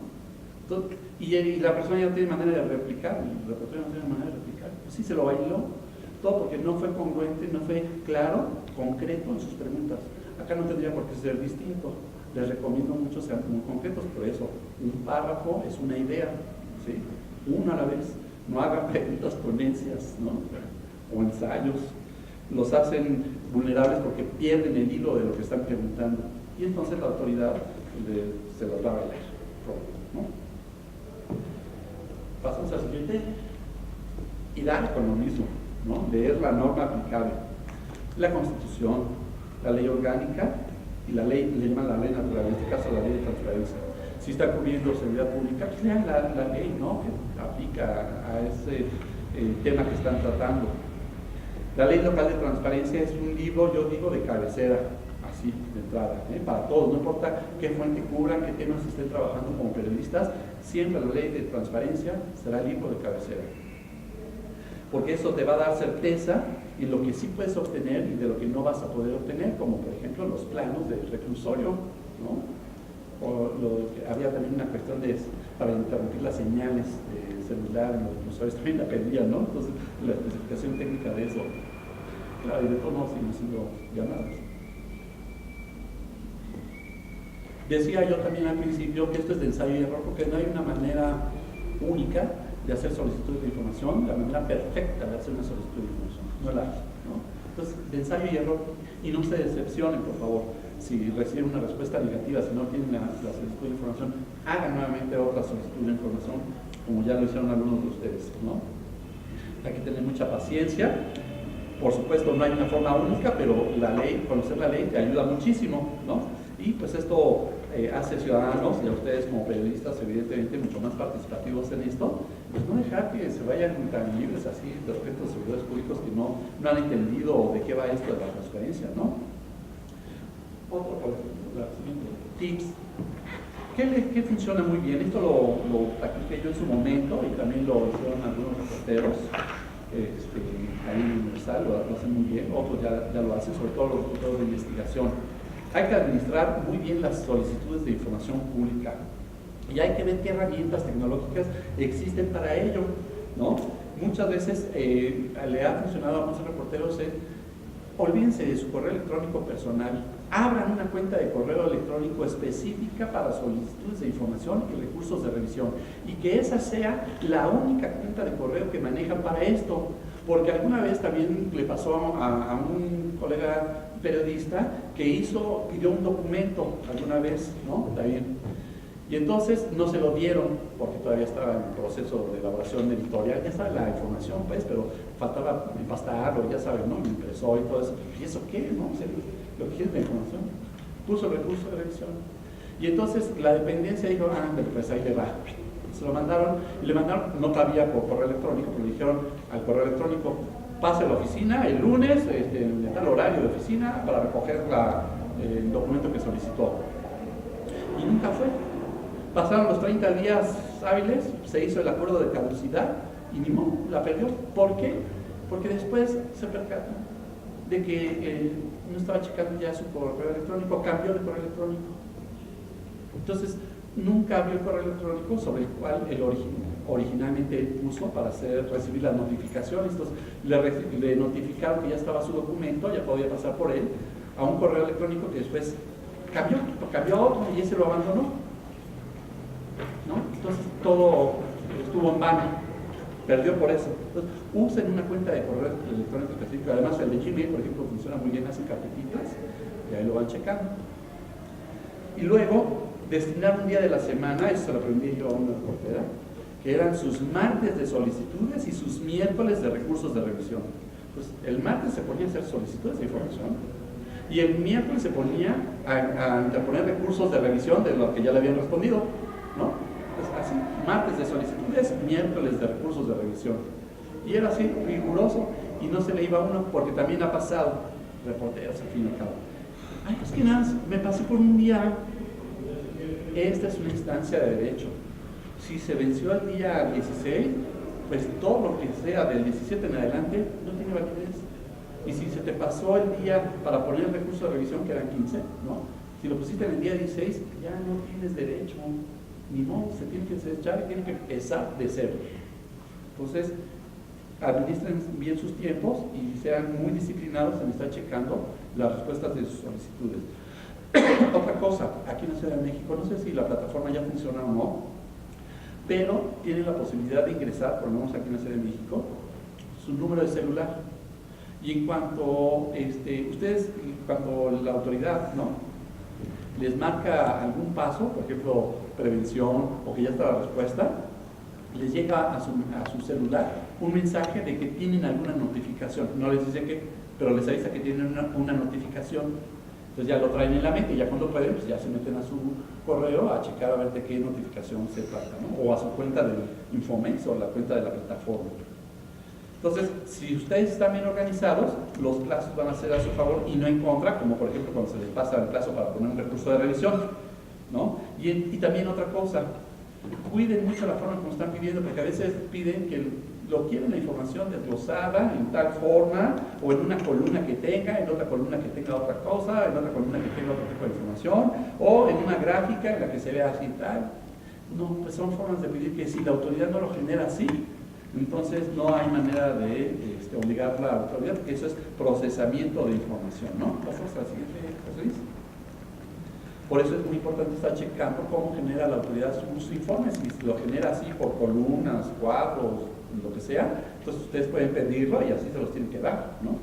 Entonces, y la persona ya no tiene manera de replicar, el reportero no tiene manera de replicar. Pues sí se lo bailó, todo porque no fue congruente, no fue claro, concreto en sus preguntas. Acá no tendría por qué ser distinto. Les recomiendo mucho sean muy concretos, por eso un párrafo es una idea, ¿sí? Uno a la vez. No hagan preguntas, ponencias, ¿no? O ensayos. Los hacen vulnerables porque pierden el hilo de lo que están preguntando. Y entonces la autoridad se los va a bailar, ¿no? Pasamos al siguiente. Y dar con lo mismo, ¿no? Leer la norma aplicable. La Constitución, la ley orgánica y la ley, le llaman la ley natural, en este caso la ley de transparencia. Si está cubriendo seguridad pública, pues lean la ley, ¿no? Que aplica a ese tema que están tratando. La Ley Local de Transparencia es un libro, yo digo, de cabecera, así, de entrada, para todos, no importa qué fuente cubran, qué temas estén trabajando como periodistas, siempre la Ley de Transparencia será el libro de cabecera. Porque eso te va a dar certeza en lo que sí puedes obtener y de lo que no vas a poder obtener, como por ejemplo los planos del reclusorio, ¿no? O había también una cuestión para interrumpir las señales de celular en los reclusorios, también la pedían, ¿no? Entonces, la especificación técnica de eso, claro, y de todos modos hemos sido ganados. Decía yo también al principio que esto es de ensayo y error, porque no hay una manera única de hacer solicitudes de información, la manera perfecta de hacer una solicitud de información, no la hay, ¿no? Entonces, de ensayo y error, y no se decepcionen, por favor, si reciben una respuesta negativa, si no tienen la solicitud de información, hagan nuevamente otra solicitud de información, como ya lo hicieron algunos de ustedes, ¿no? Hay que tener mucha paciencia. Por supuesto, no hay una forma única, pero la ley, conocer la ley te ayuda muchísimo, ¿no? Y pues esto hace ciudadanos y a ustedes como periodistas, evidentemente, mucho más participativos en esto, pues no dejar que se vayan tan libres así de respecto a servidores públicos que no han entendido de qué va esto de la transparencia, ¿no? Otro, por ejemplo, tips. ¿Qué funciona muy bien? Esto lo practiqué yo en su momento y también lo hicieron algunos reporteros. Ahí en Universal lo hacen muy bien, otros ya lo hacen, sobre todo los reporteros de investigación. Hay que administrar muy bien las solicitudes de información pública y hay que ver qué herramientas tecnológicas existen para ello, ¿no? Muchas veces le ha funcionado a muchos reporteros olvídense de su correo electrónico personal, abran una cuenta de correo electrónico específica para solicitudes de información y recursos de revisión y que esa sea la única cuenta de correo que manejan para esto, porque alguna vez también le pasó a un colega periodista que pidió un documento alguna vez, ¿no? También. Y entonces no se lo dieron porque todavía estaba en proceso de elaboración editorial, ya saben la información, pues, pero faltaba empastarlo, ya saben, ¿no? Me impresor y todo eso. ¿Y eso qué? ¿No? O sea, lo que quiere es la información. Puso recurso de revisión. Y entonces la dependencia dijo, pues ahí le va. Se lo mandaron, y le mandaron, no cabía por correo electrónico, pero le dijeron al correo electrónico, pase a la oficina el lunes, en tal horario de oficina, para recoger el documento que solicitó. Y nunca fue. Pasaron los 30 días hábiles, se hizo el acuerdo de caducidad y ni modo, la perdió. ¿Por qué? Porque después se percató de que no estaba checando ya su correo electrónico, cambió de correo electrónico. Entonces, nunca abrió el correo electrónico sobre el cual él originalmente puso para recibir las notificaciones. Entonces, le notificaron que ya estaba su documento, ya podía pasar por él, a un correo electrónico que después cambió a otro y ese lo abandonó, ¿no? Entonces todo estuvo en vano, perdió por eso. Entonces, usen una cuenta de correo electrónico específico. Además, el de Gmail, por ejemplo, funciona muy bien, hacen carpetitas y ahí lo van checando. Y luego, destinar un día de la semana, eso lo aprendí yo a una reportera, que eran sus martes de solicitudes y sus miércoles de recursos de revisión. Pues el martes se ponía a hacer solicitudes de información y el miércoles se ponía a interponer recursos de revisión de lo que ya le habían respondido, ¿no? Pues así, martes de solicitudes, miércoles de recursos de revisión. Y era así, riguroso, y no se le iba a uno, porque también ha pasado, reporteros al fin y al cabo. Ay, pues que nada, me pasé por un día. Esta es una instancia de derecho. Si se venció el día 16, pues todo lo que sea del 17 en adelante no tiene validez. Y si se te pasó el día para poner el recurso de revisión, que eran 15, ¿no? Si lo pusiste en el día 16, ya no tienes derecho. Ni modo, se tiene que desechar y tiene que empezar de cero. Entonces, administren bien sus tiempos y sean muy disciplinados en estar checando las respuestas de sus solicitudes. Otra cosa, aquí en la Ciudad de México, no sé si la plataforma ya funciona o no, pero tienen la posibilidad de ingresar, por lo menos aquí en la Ciudad de México, su número de celular. Y en cuanto ustedes, cuando la autoridad, ¿no?, les marca algún paso, por ejemplo, prevención, o que ya está la respuesta, les llega a su celular un mensaje de que tienen alguna notificación. No les dice qué, pero les avisa que tienen una notificación. Entonces ya lo traen en la mente y ya cuando pueden, pues ya se meten a su correo a checar a ver de qué notificación se trata, ¿no? O a su cuenta del Infomex o la cuenta de la plataforma. Entonces, si ustedes están bien organizados, los plazos van a ser a su favor y no en contra, como por ejemplo cuando se les pasa el plazo para poner un recurso de revisión, ¿no? Y también otra cosa, cuiden mucho la forma como están pidiendo, porque a veces piden que lo quieren la información desglosada en tal forma, o en una columna que tenga, en otra columna que tenga otra cosa, en otra columna que tenga otro tipo de información, o en una gráfica en la que se vea así y tal. No, pues son formas de pedir que si la autoridad no lo genera así, entonces no hay manera de obligar a la autoridad, porque eso es procesamiento de información, ¿no? Pasamos a la siguiente, José Luis. Por eso es muy importante estar checando cómo genera la autoridad sus informes. Si lo genera así por columnas, cuadros, lo que sea, entonces ustedes pueden pedirlo y así se los tienen que dar, ¿no?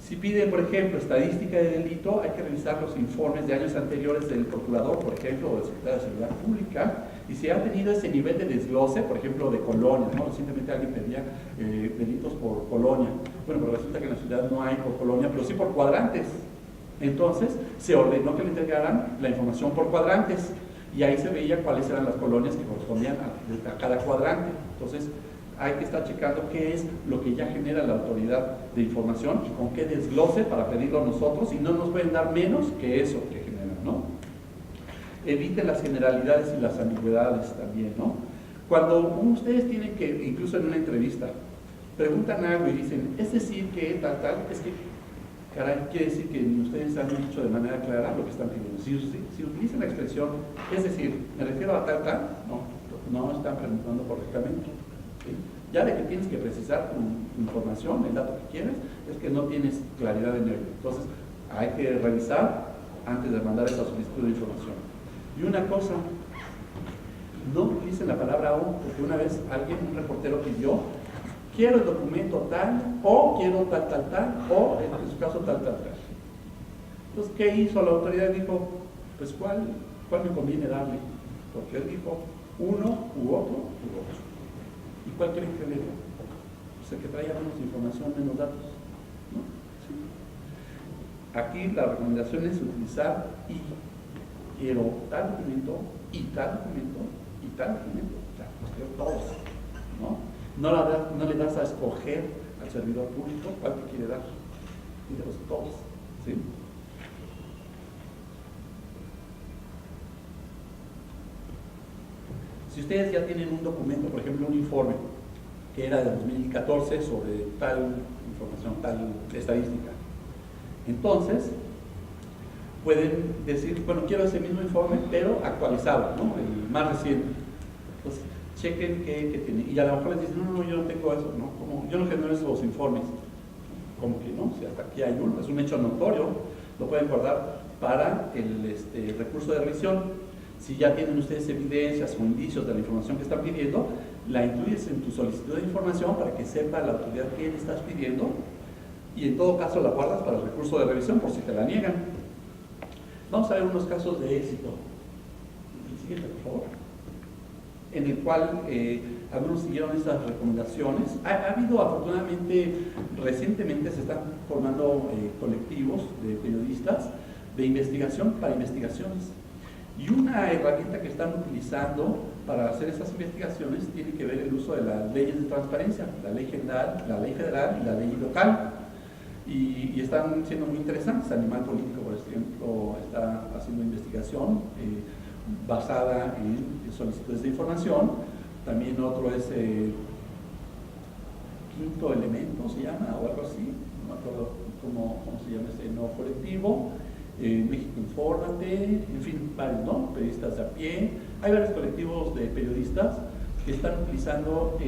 Si piden, por ejemplo, estadística de delito, hay que revisar los informes de años anteriores del procurador, por ejemplo, o del secretario de Seguridad Pública, y si ha tenido ese nivel de desglose, por ejemplo, de colonia, ¿no? Recientemente alguien pedía delitos por colonia. Bueno, pero resulta que en la ciudad no hay por colonia, pero sí por cuadrantes. Entonces, se ordenó que le entregaran la información por cuadrantes, y ahí se veía cuáles eran las colonias que correspondían a cada cuadrante. Entonces, hay que estar checando qué es lo que ya genera la autoridad de información y con qué desglose para pedirlo nosotros, y no nos pueden dar menos que eso que generan, ¿no? Eviten las generalidades y las ambigüedades también, ¿no? Cuando ustedes tienen que, incluso en una entrevista, preguntan algo y dicen, es decir que tal, es que, caray, quiere decir que ustedes han dicho de manera clara lo que están pidiendo. Si utilizan la expresión, es decir, me refiero a tal, no están preguntando correctamente. ¿Sí? Ya de que tienes que precisar tu información, el dato que quieres, es que no tienes claridad en ello. Entonces, hay que revisar antes de mandar esa solicitud de información. Y una cosa, no utilicen la palabra o, porque una vez un reportero pidió, quiero el documento tal, o quiero tal, o en su caso tal. Entonces, ¿qué hizo la autoridad? Dijo, pues ¿cuál me conviene darle? Porque él dijo, uno u otro. ¿Y cuál creen que le dio? Pues el que traía menos información, menos datos, ¿no? Sí. Aquí la recomendación es utilizar y quiero tal documento, y tal documento, y tal documento. O sea, los quiero todos, ¿no? No le das a escoger al servidor público cuál te quiere dar. Pídelos todos, ¿sí? Si ustedes ya tienen un documento, por ejemplo un informe, que era de 2014 sobre tal información, tal estadística, entonces pueden decir, bueno, quiero ese mismo informe, pero actualizado, ¿no? El más reciente. Entonces, chequen qué tiene. Y a lo mejor les dicen, no, yo no tengo eso, ¿no? Como yo no genero esos informes. Como que no, si hasta aquí hay uno, es un hecho notorio, lo pueden guardar para el recurso de revisión. Si ya tienen ustedes evidencias o indicios de la información que están pidiendo, la incluyes en tu solicitud de información para que sepa la autoridad qué le estás pidiendo, y en todo caso la guardas para el recurso de revisión por si te la niegan. Vamos a ver unos casos de éxito. El siguiente, por favor. En el cual algunos siguieron estas recomendaciones. Ha habido, afortunadamente, recientemente se están formando colectivos de periodistas de investigación para investigaciones. Y una herramienta que están utilizando para hacer esas investigaciones tiene que ver el uso de las leyes de transparencia, la ley federal y la ley local. Y están siendo muy interesantes. Animal Político, por ejemplo, está haciendo investigación basada en solicitudes de información. También otro es Quinto Elemento, se llama, o algo así, no me acuerdo cómo se llama este nuevo colectivo. México Infórmate, en fin, varios, ¿no? Periodistas de a pie. Hay varios colectivos de periodistas que están utilizando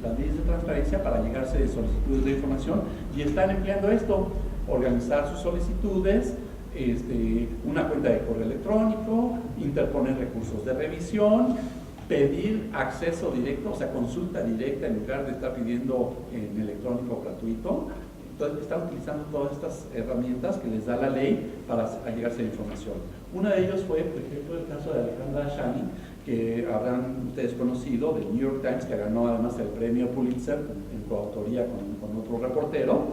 las leyes de transparencia para llegarse de solicitudes de información, y están empleando esto, organizar sus solicitudes, una cuenta de correo electrónico, interponer recursos de revisión, pedir acceso directo, o sea, consulta directa en lugar de estar pidiendo en electrónico gratuito. Entonces están utilizando todas estas herramientas que les da la ley para llegarse a la información. Uno de ellos fue, por ejemplo, el caso de Alejandra Ashani, que habrán ustedes conocido, del New York Times, que ganó además el premio Pulitzer en coautoría con otro reportero.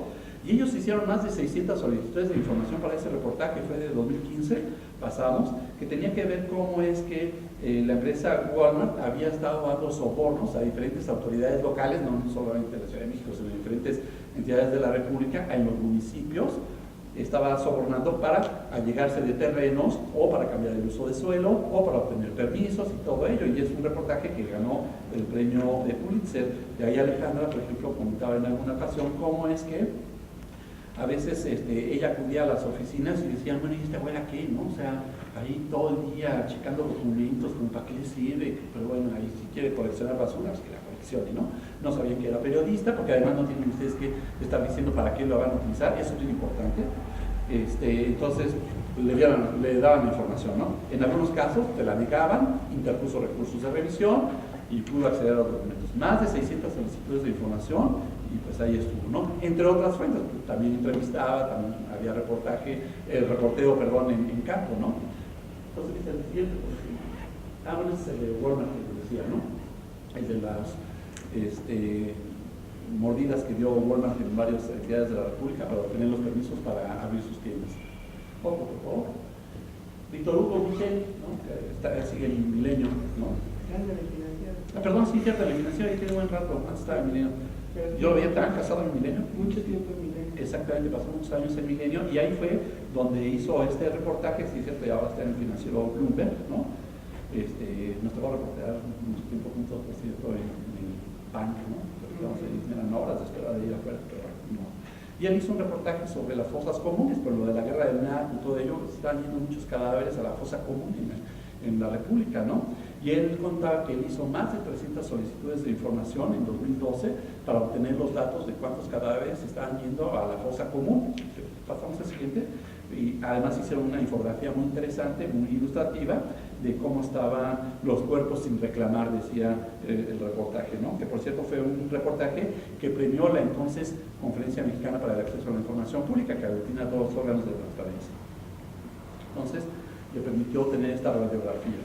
Y ellos hicieron más de 600 solicitudes de información para ese reportaje, fue de 2015, pasamos, que tenía que ver cómo es que la empresa Walmart había estado dando sobornos a diferentes autoridades locales, no solamente de la Ciudad de México, sino de diferentes entidades de la República, en los municipios. Estaba sobornando para allegarse de terrenos o para cambiar el uso de suelo o para obtener permisos y todo ello. Y es un reportaje que ganó el premio de Pulitzer. De ahí Alejandra, por ejemplo, comentaba en alguna ocasión cómo es que a veces ella acudía a las oficinas y decían, bueno, ¿y esta abuela qué? ¿No? O sea, ahí todo el día checando documentos, ¿para qué le sirve? Pero bueno, ahí si quiere coleccionar basura, pues que la coleccione, ¿no? No sabían que era periodista, porque además no tienen ustedes que estar diciendo para qué lo van a utilizar, eso es muy importante. Entonces, le daban información, ¿no? En algunos casos te la negaban, interpuso recursos de revisión y pudo acceder a los documentos. Más de 600 solicitudes de información y pues ahí estuvo, ¿no? Entre otras fuentes, también entrevistaba, también había reporteo, en campo, ¿no? Entonces, ¿viste el siguiente? Bueno, ese es el de Walmart que les decía, ¿no? El de las mordidas que dio Walmart en varias entidades de la República para obtener los permisos para abrir sus tiendas. Por favor. Víctor Hugo Michel, ¿no? Sigue el Milenio, ¿no? Perdón, sí, cierto, el Milenio, ahí tiene buen rato, antes estaba en Milenio. Yo lo veía tan casado en Milenio. Mucho tiempo en Milenio. Exactamente, pasó muchos años en Milenio y ahí fue donde hizo este reportaje, sí, cierto, y ahora está en el financiero Bloomberg, ¿no? Nos tocó reportear mucho tiempo juntos, por cierto, en el banco, ¿no? Eran horas de espera de ir afuera, pero no. Y él hizo un reportaje sobre las fosas comunes, por lo de la guerra del narco y todo ello, están yendo muchos cadáveres a la fosa común en la República, ¿no? Y él contaba que él hizo más de 300 solicitudes de información en 2012 para obtener los datos de cuántos cadáveres estaban yendo a la fosa común. Pasamos al siguiente. Y además hicieron una infografía muy interesante, muy ilustrativa, de cómo estaban los cuerpos sin reclamar, decía el reportaje, ¿no? Que por cierto fue un reportaje que premió la entonces Conferencia Mexicana para el Acceso a la Información Pública, que aglutina a todos los órganos de transparencia. Entonces, le permitió tener esta radiografía.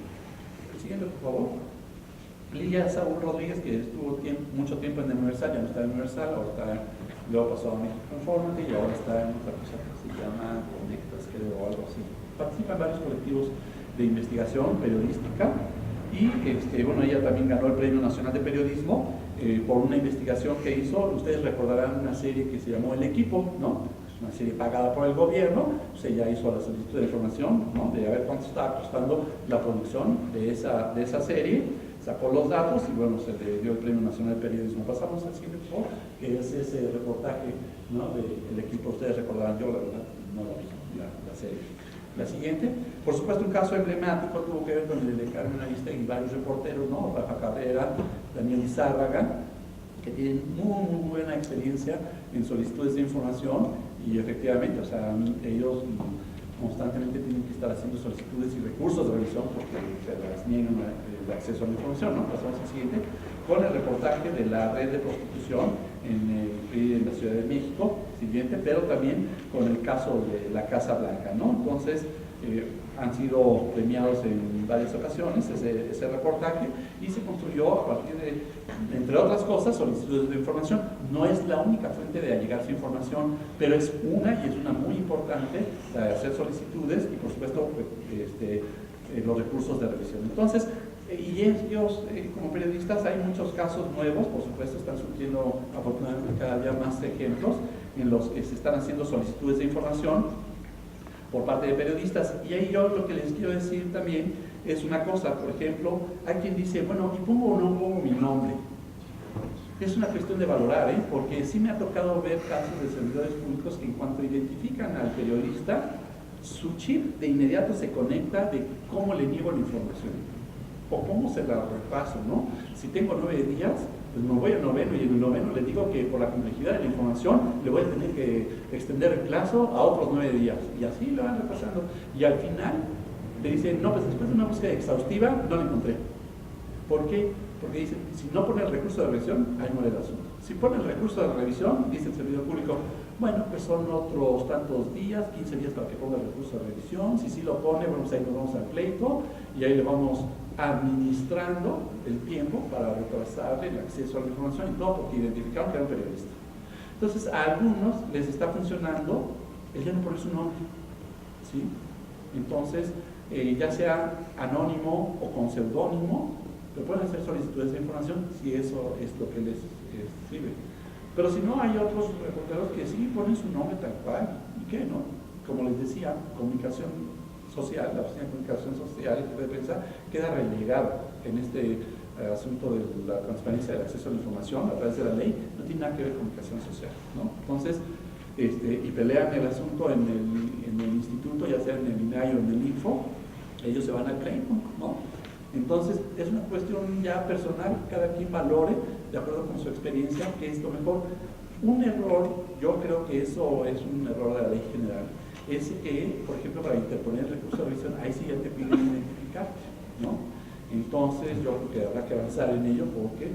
El siguiente, por favor. Lilia Saúl Rodríguez, que estuvo mucho tiempo en el Universal, ya no está en el Universal, ahora luego pasó a México Infórmate y ahora está en otra cosa que se llama Conectas, creo, o algo así. Participa en varios colectivos de investigación periodística y bueno, ella también ganó el Premio Nacional de Periodismo por una investigación que hizo. Ustedes recordarán una serie que se llamó El Equipo, ¿no? Es una serie pagada por el gobierno. Pues ella hizo la solicitud de información, ¿no? De a ver cuánto estaba costando la producción de esa serie, sacó los datos y bueno, se le dio el Premio Nacional de Periodismo. Pasamos al siguiente, por favor, que es ese reportaje, ¿no? del Equipo. Ustedes recordarán, yo la verdad no la vi, la serie. La siguiente, por supuesto, un caso emblemático tuvo que ver con el de Carmen Aristegui y varios reporteros, ¿no? Rafa Cabrera, Daniel Izárraga, que tienen muy buena experiencia en solicitudes de información y efectivamente, o sea, ellos constantemente tienen que estar haciendo solicitudes y recursos de revisión porque se les niegan el acceso a la información, ¿no? Pasamos al siguiente, con el reportaje de la red de prostitución en la Ciudad de México, siguiente, pero también con el caso de la Casa Blanca, ¿no? Entonces, han sido premiados en varias ocasiones ese reportaje y se construyó a partir de, entre otras cosas, solicitudes de información. No es la única fuente de allegarse información, pero es una y es una muy importante, la de hacer solicitudes y por supuesto los recursos de revisión. Entonces, y ellos como periodistas hay muchos casos nuevos, por supuesto están surgiendo afortunadamente cada día más ejemplos en los que se están haciendo solicitudes de información por parte de periodistas. Y ahí yo lo que les quiero decir también es una cosa, por ejemplo, hay quien dice, bueno, ¿y pongo o no pongo mi nombre? Es una cuestión de valorar, porque sí me ha tocado ver casos de servidores públicos que en cuanto identifican al periodista, su chip de inmediato se conecta de cómo le niego la información o cómo se la repaso, ¿no? Si tengo 9 días, pues me voy al noveno y en el noveno le digo que por la complejidad de la información le voy a tener que extender el plazo a otros 9 días y así lo van repasando y al final le dicen, no, pues después de una búsqueda exhaustiva no la encontré. ¿Por qué? Porque dicen, si no pone el recurso de revisión, ahí muere el asunto. Si pone el recurso de revisión, dice el servidor público, bueno, pues son otros tantos días, 15 días para que ponga el recurso de revisión. Si sí lo pone, bueno, pues ahí nos vamos al pleito y ahí le vamos administrando el tiempo para retrasarle el acceso a la información y todo porque identificaron que era un periodista. Entonces a algunos les está funcionando el ya no poner su nombre, ¿sí? Entonces, ya sea anónimo o con seudónimo, pero pueden hacer solicitudes de información si eso es lo que les sirve. Pero si no, hay otros reporteros que sí ponen su nombre tal cual, ¿y qué no? Como les decía, comunicación social, la Oficina de Comunicación Social y de Prensa queda relegada en este asunto de la transparencia del acceso a la información a través de la ley, no tiene nada que ver con comunicación social, ¿no? Entonces, y pelean el asunto en el instituto, ya sea en el INAI o en el INFO, ellos se van al pleito, ¿no? Entonces, es una cuestión ya personal, cada quien valore, de acuerdo con su experiencia, qué es lo mejor. Un error, yo creo que eso es un error de la ley general, es que, por ejemplo, para interponer el recurso de revisión, ahí sí ya te piden identificarte, ¿no? Entonces, yo creo que habrá que avanzar en ello porque,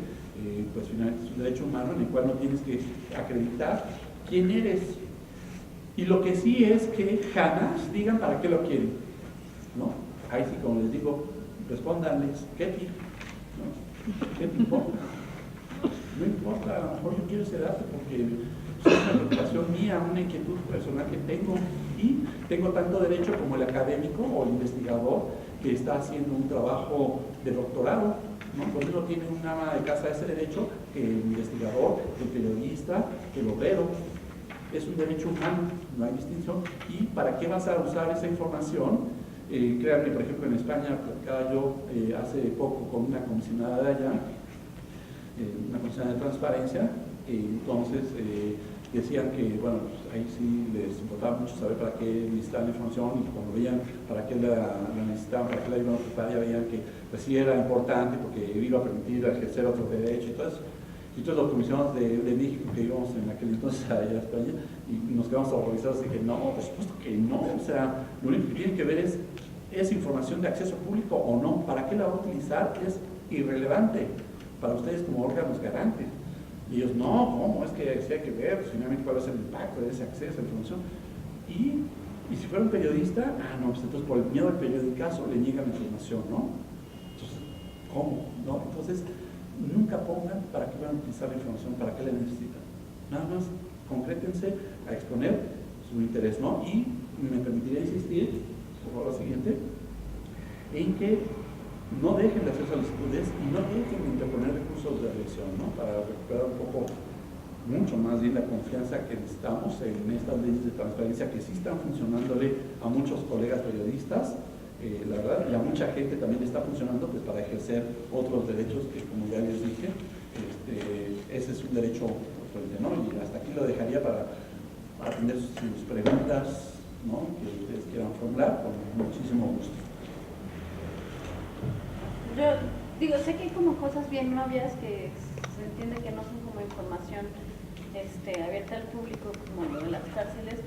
pues, finalmente es un derecho humano en el cual no tienes que acreditar quién eres. Y lo que sí es que jamás digan para qué lo quieren, ¿no? Ahí sí, como les digo, respóndanles, ¿qué tipo? ¿No? ¿Qué te importa? No importa, a lo mejor yo quiero ese dato porque es una preocupación mía, una inquietud personal que tengo, y tengo tanto derecho como el académico o el investigador que está haciendo un trabajo de doctorado, ¿no? Por eso tiene una ama de casa ese derecho que el investigador, el periodista, el obrero. Es un derecho humano, no hay distinción. ¿Y para qué vas a usar esa información? Créanme, por ejemplo, en España, platicaba yo hace poco con una comisionada de allá, una comisionada de transparencia, entonces decían que, bueno, pues ahí sí les importaba mucho saber para qué necesitaban la información, y cuando veían para qué la necesitaban, para qué la iban a ocupar, ya veían que pues sí era importante porque iba a permitir ejercer otro derecho y todo eso. Y entonces los comisionados de México que íbamos en aquel entonces allá a España y nos quedamos horrorizados y dije, no, por supuesto que no, o sea, lo único que tienen que ver es información de acceso público o no, para qué la va a utilizar es irrelevante para ustedes como órganos garantes. Y ellos, no, ¿cómo? Es que sí hay que ver finalmente cuál es el impacto de ese acceso a la información. Y si fuera un periodista, no, pues entonces por el miedo al periodicazo le niegan la información, ¿no? Entonces, ¿cómo? ¿No? Entonces, nunca pongan para qué van a utilizar la información, para qué la necesitan. Nada más concrétense a exponer su interés, ¿no? Y me permitiría insistir, por favor, lo siguiente, en que no dejen de hacer solicitudes y no dejen de interponer recursos de revisión, ¿no? Para recuperar un poco, mucho más bien, la confianza que necesitamos en estas leyes de transparencia que sí están funcionándole a muchos colegas periodistas, la verdad, y a mucha gente también está funcionando pues para ejercer otros derechos que, como ya les dije, ese es un derecho fuerte, ¿no? Y hasta aquí lo dejaría para atender sus preguntas, ¿no? Que ustedes quieran formular, con muchísimo gusto. Yo digo, sé que hay como cosas bien obvias que se entiende que no son como información abierta al público, como lo de las cárceles,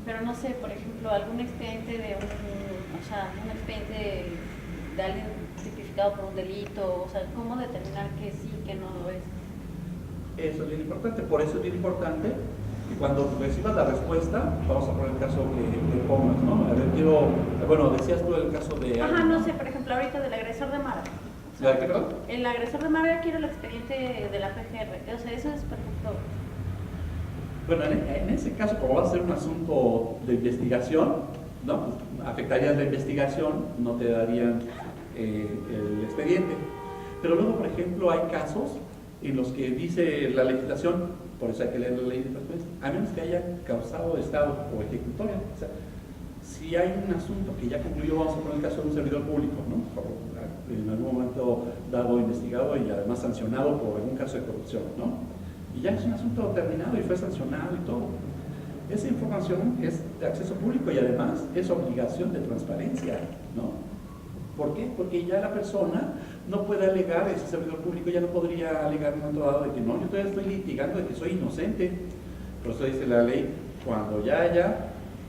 pero no sé, por ejemplo, algún expediente de un expediente de alguien tipificado por un delito, o sea, ¿cómo determinar que sí, que no lo es? Eso es bien importante, por eso es bien importante que cuando recibas la respuesta, vamos a poner el caso que pongas, ¿no? A ver, bueno, decías tú el caso de... Ajá, no sé, por ejemplo, ahorita del agresor de Mara. O sea, ¿de qué, perdón? El agresor de Mara quiere el expediente de la PGR, o sea, eso es perfecto. Bueno, en ese caso, como va a ser un asunto de investigación, ¿no? Pues, afectarías la investigación, no te darían el expediente. Pero luego, por ejemplo, hay casos en los que dice la legislación, por eso hay que leer la ley de transparencia, a menos que haya causado estado o ejecutoria. O sea, si hay un asunto que ya concluyó, vamos a poner el caso de un servidor público, ¿no? En algún momento dado investigado y además sancionado por algún caso de corrupción, ¿no? Y ya es un asunto terminado y fue sancionado y todo. Esa información es de acceso público y además es obligación de transparencia, ¿no? ¿Por qué? Porque ya la persona no puede alegar, ese servidor público ya no podría alegar en un momento dado de que no, yo todavía estoy litigando de que soy inocente. Por eso dice la ley, cuando ya haya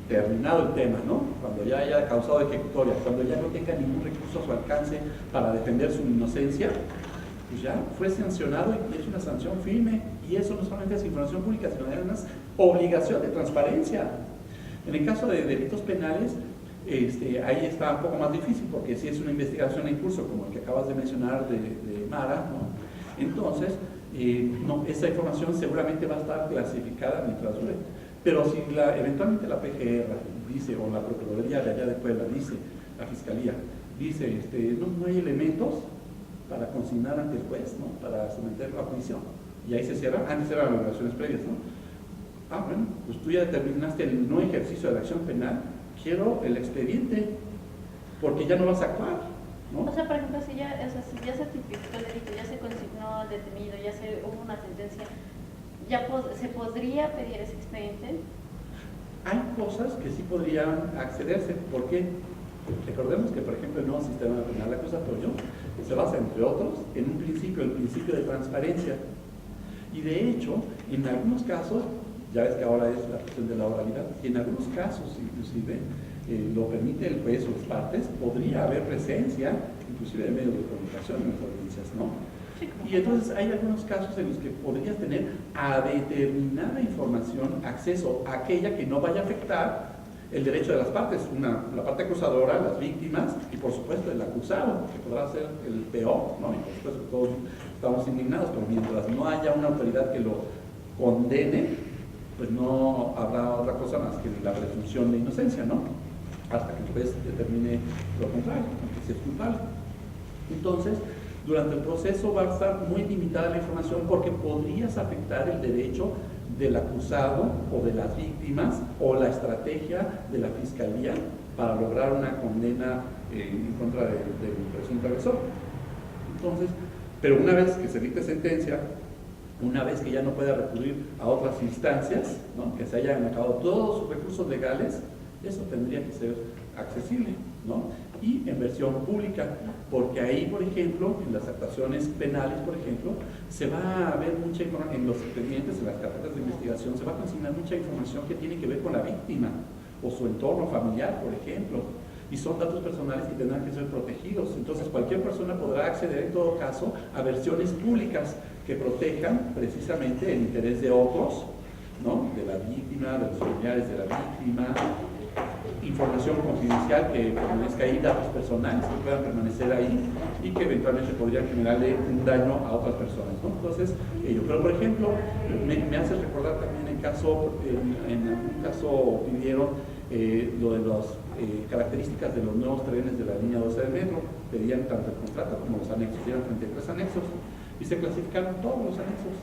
terminado el tema, ¿no? Cuando ya haya causado ejecutoria, cuando ya no tenga ningún recurso a su alcance para defender su inocencia, pues ya fue sancionado y es una sanción firme, y eso no solamente es información pública, sino además obligación de transparencia. En el caso de delitos penales, ahí está un poco más difícil, porque si es una investigación en curso, como el que acabas de mencionar de Mara, ¿no? Entonces no, esa información seguramente va a estar clasificada mientras dure. Pero si eventualmente la PGR dice, o la Procuraduría de allá de Puebla dice, la Fiscalía dice, no hay elementos para consignar ante el juez, ¿no? Para someterlo a juicio, y ahí se cierra. Antes eran las relaciones previas, ¿no? Bueno, pues tú ya determinaste el no ejercicio de la acción penal, quiero el expediente, porque ya no vas a actuar, ¿no? O sea, por ejemplo, si ya se tipificó el delito, ya se consignó al detenido, ya hubo una sentencia, ¿ya se podría pedir ese expediente? Hay cosas que sí podrían accederse. ¿Por qué? Recordemos que, por ejemplo, el nuevo sistema penal acusatorio se basa, entre otros, en un principio, el principio de transparencia. Y de hecho, en algunos casos, ya ves que ahora es la cuestión de la oralidad, y en algunos casos, inclusive, lo permite el juez o las partes, podría haber presencia, inclusive de medios de comunicación en las audiencias, ¿no? Y entonces hay algunos casos en los que podrías tener a determinada información acceso a aquella que no vaya a afectar el derecho de las partes, la parte acusadora, las víctimas y por supuesto el acusado, que podrá ser el peor, ¿no? Y por supuesto todos estamos indignados, pero mientras no haya una autoridad que lo condene, pues no habrá otra cosa más que la presunción de inocencia, ¿no? Hasta que el juez determine lo contrario, que sea culpable. Entonces, durante el proceso va a estar muy limitada la información porque podrías afectar el derecho del acusado o de las víctimas o la estrategia de la fiscalía para lograr una condena en contra del presunto agresor. Entonces, pero una vez que se dicte sentencia, una vez que ya no pueda recurrir a otras instancias, ¿no? Que se hayan acabado todos sus recursos legales, eso tendría que ser accesible, ¿no? Y en versión pública, porque ahí, por ejemplo, en las actuaciones penales, por ejemplo, se va a ver mucha información, en los expedientes, en las carpetas de investigación, se va a consignar mucha información que tiene que ver con la víctima o su entorno familiar, por ejemplo, y son datos personales que tendrán que ser protegidos. Entonces, cualquier persona podrá acceder, en todo caso, a versiones públicas que protejan precisamente el interés de otros, ¿no? De la víctima, de los familiares de la víctima, información confidencial que permanezca ahí, datos personales que puedan permanecer ahí y que eventualmente podrían generarle un daño a otras personas, ¿no? Entonces, pero por ejemplo, me hace recordar también en algún caso pidieron lo de las características de los nuevos trenes de la línea 12 del metro, pedían tanto el contrato como los anexos, eran 33 anexos y se clasificaron todos los anexos.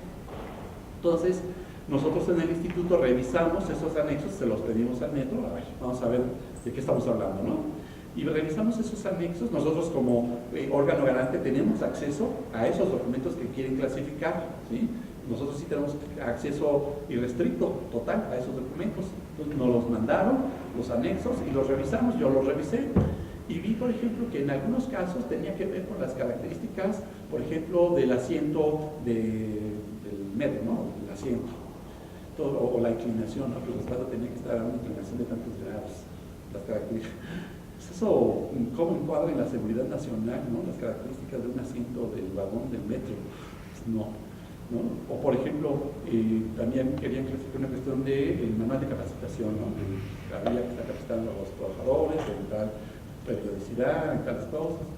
Entonces, nosotros en el instituto revisamos esos anexos, se los pedimos al metro, a ver, vamos a ver de qué estamos hablando, ¿no? Y revisamos esos anexos, nosotros como órgano garante tenemos acceso a esos documentos que quieren clasificar, ¿sí? Nosotros sí tenemos acceso irrestricto, total, a esos documentos. Entonces nos los mandaron, los anexos, y los revisamos, yo los revisé. Y vi, por ejemplo, que en algunos casos tenía que ver con las características, por ejemplo, del asiento del metro, ¿no? El asiento. O la inclinación, ¿no? Pues el espacio tenía que estar a una inclinación de tantos grados, las características. Pues eso, ¿cómo encuadra en la seguridad nacional, ¿no? Las características de un asiento del vagón del metro? Pues no. O por ejemplo, también querían clasificar una cuestión del manual de capacitación, ¿no? Había que estar capacitando a los trabajadores en tal periodicidad, en tales cosas.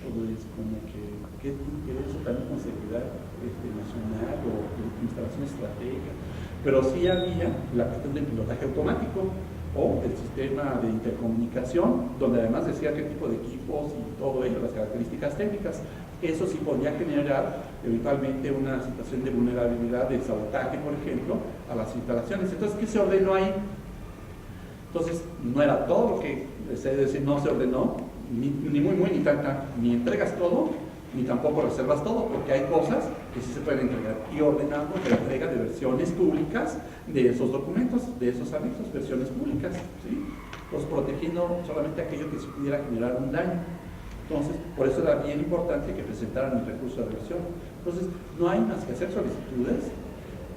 Todo eso como que tiene que ver eso también con seguridad nacional o instalaciones estratégicas. Pero sí había la cuestión del pilotaje automático o el sistema de intercomunicación, donde además decía qué tipo de equipos y todo ello, las características técnicas. Eso sí podía generar eventualmente una situación de vulnerabilidad, de sabotaje, por ejemplo, a las instalaciones. Entonces, ¿qué se ordenó ahí? Entonces, no era todo lo que no se ordenó, ni muy, ni tanta, ni entregas todo, ni tampoco reservas todo, porque hay cosas que sí se pueden entregar. Y ordenamos la entrega de versiones públicas de esos documentos, de esos anexos, versiones públicas, ¿sí? Pues protegiendo solamente aquello que se pudiera generar un daño. Entonces, por eso era bien importante que presentaran el recurso de revisión. Entonces, no hay más que hacer solicitudes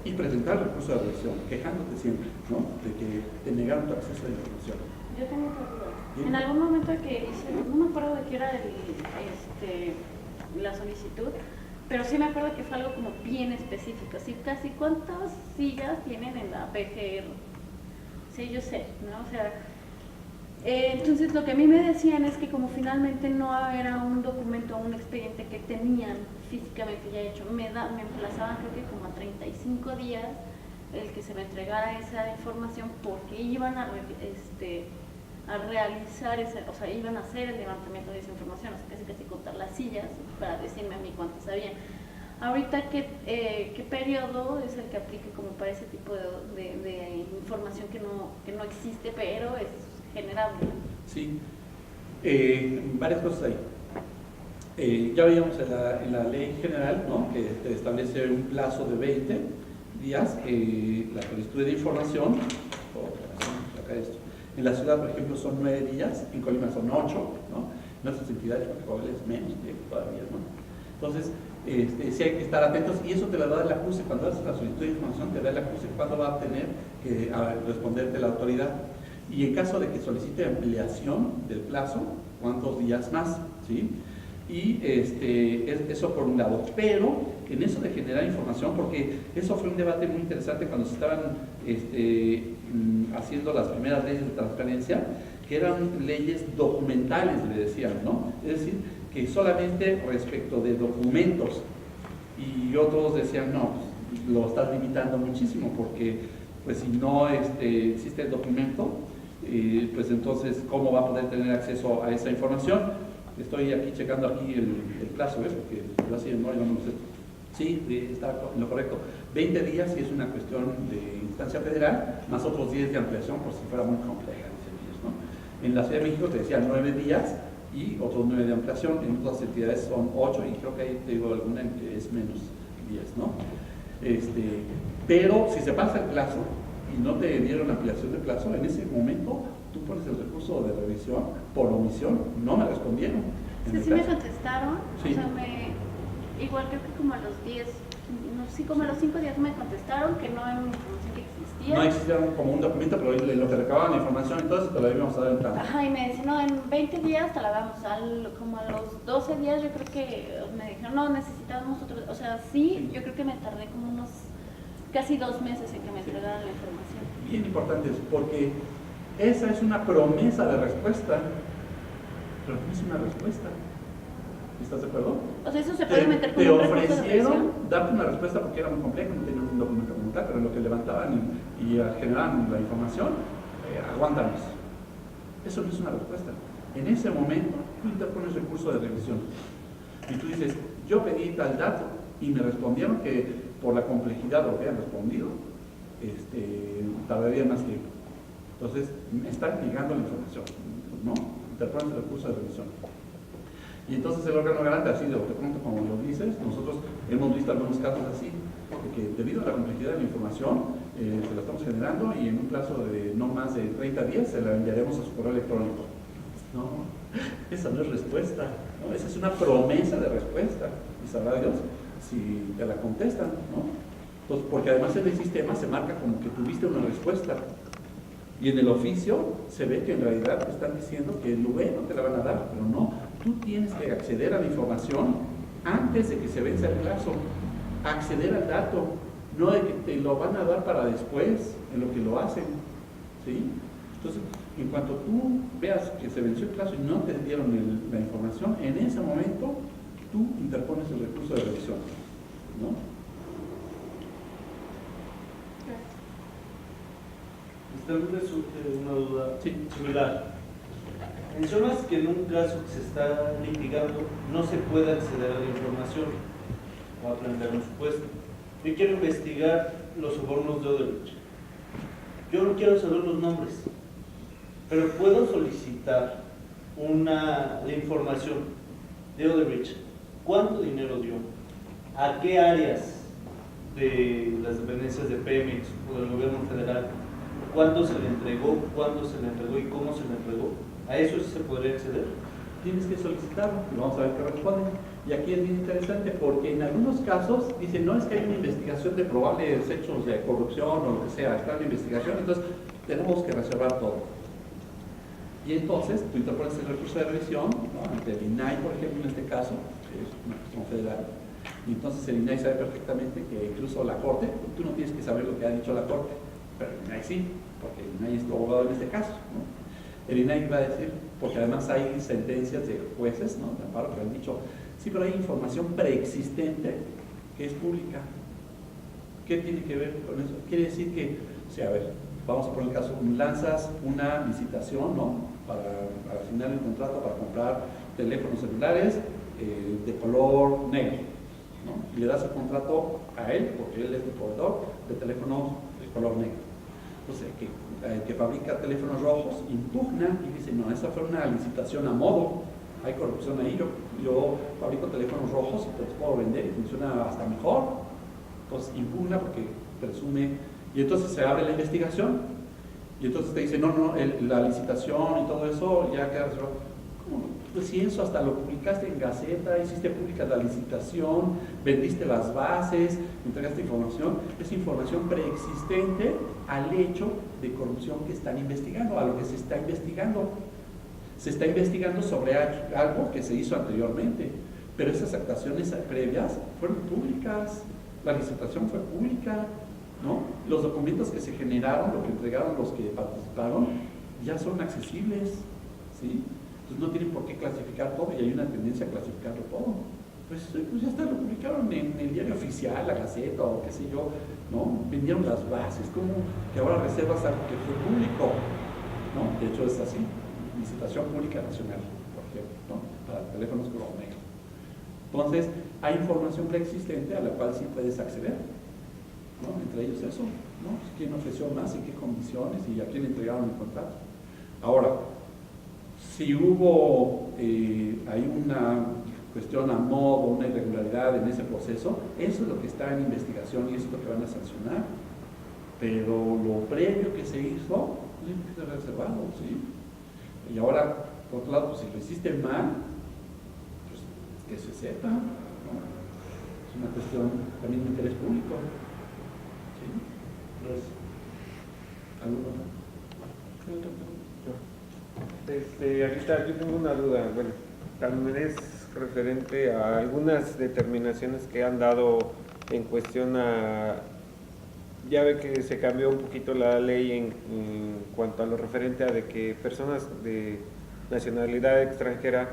y presentar el recurso de revisión, quejándote siempre, ¿no? De que te negaron tu acceso a la información. Yo tengo otra duda. En algún momento que hice, no me acuerdo de qué era la solicitud, pero sí me acuerdo que fue algo como bien específico. Así, casi cuántas sillas tienen en la PGR. Sí, yo sé, ¿no? O sea, Entonces lo que a mí me decían es que como finalmente no era un documento o un expediente que tenían físicamente ya hecho, me emplazaban creo que como a 35 días el que se me entregara esa información porque iban a realizar o sea, iban a hacer el levantamiento de esa información, o sea, casi contar las sillas para decirme a mí cuántas había. Ahorita, ¿qué periodo es el que aplica como para ese tipo de información que no existe, pero es generable? Sí, varias cosas ahí. Ya veíamos en la ley general, ¿no?, que te establece un plazo de 20 días, la solicitud de información, acá esto. En la ciudad, por ejemplo, son 9 días, en Colima son 8, ¿no? En otras entidades, por es menos todavía, ¿no? Entonces, sí hay que estar atentos, y eso te lo da el acuse. Cuando haces la solicitud de información, te da el acuse cuándo va a tener que responderte la autoridad. Y en caso de que solicite ampliación del plazo, ¿cuántos días más? ¿Sí? Y eso por un lado. Pero en eso de generar información, porque eso fue un debate muy interesante cuando se estaban haciendo las primeras leyes de transparencia, que eran leyes documentales, le decían, ¿no? Es decir, que solamente respecto de documentos, y otros decían, no, pues, lo estás limitando muchísimo, porque pues si no existe el documento, pues entonces, ¿cómo va a poder tener acceso a esa información? Estoy aquí checando aquí el plazo, porque yo así no lo sé. Sí, está en lo correcto. 20 días si es una cuestión de instancia federal, más otros 10 de ampliación por si fuera muy compleja, ¿no? En la Ciudad de México te decía 9 días y otros 9 de ampliación, en otras entidades son 8 y creo que ahí te digo alguna en que es menos 10, ¿no? Pero si se pasa el plazo y no te dieron ampliación de plazo, en ese momento tú pones el recurso de revisión por omisión, no me respondieron. Sí me contestaron, sí. O sea, igual creo que como a los 10, no sé, como a los 5 días me contestaron que no era una información que existía. No existía como un documento, pero lo que recababan la información, entonces te la íbamos a dar en plan. Ajá, y me decían, no, en 20 días te la damos, como a los 12 días yo creo que me dijeron, no, necesitábamos otro, o sea, sí, yo creo que me tardé como unos casi 2 meses en que me entregaran la información. Bien importante, porque esa es una promesa de respuesta, pero no es una respuesta. ¿Estás de acuerdo? O sea, eso se puede meter como un recurso de revisión. Te ofrecieron darte una respuesta porque era muy complejo, no tenían un documento como tal, pero en lo que levantaban y generaban la información, aguántanos. Eso no es una respuesta. En ese momento, tú interpones recurso de revisión. Y tú dices, yo pedí tal dato y me respondieron que por la complejidad de lo que habían respondido, tardaría más tiempo. Entonces, me están negando la información, ¿no? Interpones el recurso de revisión. Y entonces el órgano garante, así de pronto como lo dices, nosotros hemos visto algunos casos así, porque debido a la complejidad de la información, se la estamos generando y en un plazo de no más de 30 días se la enviaremos a su correo electrónico. No, esa no es respuesta, ¿no? Esa es una promesa de respuesta, y sabrá Dios si te la contestan, ¿no? Entonces, porque además en el sistema se marca como que tuviste una respuesta, y en el oficio se ve que en realidad te están diciendo que luego te la van a dar, pero no. Tú tienes que acceder a la información antes de que se venza el plazo, acceder al dato, no de que te lo van a dar para después, en lo que lo hacen, ¿sí? Entonces, en cuanto tú veas que se venció el plazo y no te dieron la información, en ese momento tú interpones el recurso de revisión, ¿no? Me surge una duda similar. Mencionas que en un caso que se está litigando no se puede acceder a la información o a plantear un supuesto. Yo quiero investigar los sobornos de Odebrecht. Yo no quiero saber los nombres, pero puedo solicitar la información de Odebrecht. ¿Cuánto dinero dio? ¿A qué áreas de las dependencias de Pemex o del gobierno federal? ¿Cuánto se le entregó? ¿Cuándo se le entregó? ¿Y cómo se le entregó? ¿A eso sí se podría acceder? Tienes que solicitarlo y vamos a ver qué responden. Y aquí es bien interesante porque en algunos casos dicen, no, es que hay una investigación de probables hechos de corrupción o lo que sea, está en la investigación, entonces tenemos que reservar todo. Y entonces tú interpones el recurso de revisión, ¿no?, ante el INAI, por ejemplo, en este caso, que es una cuestión federal. Y entonces el INAI sabe perfectamente que incluso la Corte, tú no tienes que saber lo que ha dicho la Corte, pero el INAI sí, porque el INAI es tu abogado en este caso, ¿no? el INAI va a decir, porque además hay sentencias de jueces, ¿no?, de amparo que han dicho, sí, pero hay información preexistente que es pública. ¿Qué tiene que ver con eso? Quiere decir que, o sea, a ver, vamos a poner el caso, lanzas una licitación, ¿no?, para asignar el contrato para comprar teléfonos celulares de color negro, ¿no?, y le das el contrato a él, porque él es el proveedor de teléfonos de color negro. Entonces, que fabrica teléfonos rojos impugna y dice, no, esa fue una licitación a modo, hay corrupción ahí, yo fabrico teléfonos rojos y te los puedo vender y funciona hasta mejor. Entonces impugna porque presume, y entonces se abre la investigación, y entonces te dice, no, la licitación y todo eso ya queda resuelto. ¿Cómo? Pues si eso hasta lo publicaste en Gaceta, hiciste pública la licitación, vendiste las bases, entregaste información, es información preexistente al hecho de corrupción que están investigando, a lo que se está investigando. Se está investigando sobre algo que se hizo anteriormente, pero esas actuaciones previas fueron públicas, la licitación fue pública, ¿no? Los documentos que se generaron, lo que entregaron los que participaron, ya son accesibles, ¿sí? Entonces no tienen por qué clasificar todo, y hay una tendencia a clasificarlo todo. Pues ya está, lo publicaron en el diario oficial, la Gaceta o qué sé yo, ¿no? Vendieron las bases, como que ahora reservas algo que fue público, ¿no? De hecho es así, licitación pública nacional, por ejemplo, ¿no?, para teléfonos color negro. Entonces, hay información preexistente a la cual sí puedes acceder, ¿no? Entre ellos eso, ¿no? ¿Quién ofreció más, en qué condiciones y a quién entregaron el contrato? Ahora, si hubo hay una cuestión a modo, una irregularidad en ese proceso, eso es lo que está en investigación y eso es lo que van a sancionar. Pero lo previo que se hizo, tiene que ser reservado, ¿sí? Y ahora, por otro lado, pues, si lo hiciste mal, pues que se sepa, ¿no? Es una cuestión también de interés público. ¿Sí? Entonces, ¿alguno? Ahorita yo tengo una duda, bueno, también es referente a algunas determinaciones que han dado en cuestión a, ya ve que se cambió un poquito la ley en cuanto a lo referente a de que personas de nacionalidad extranjera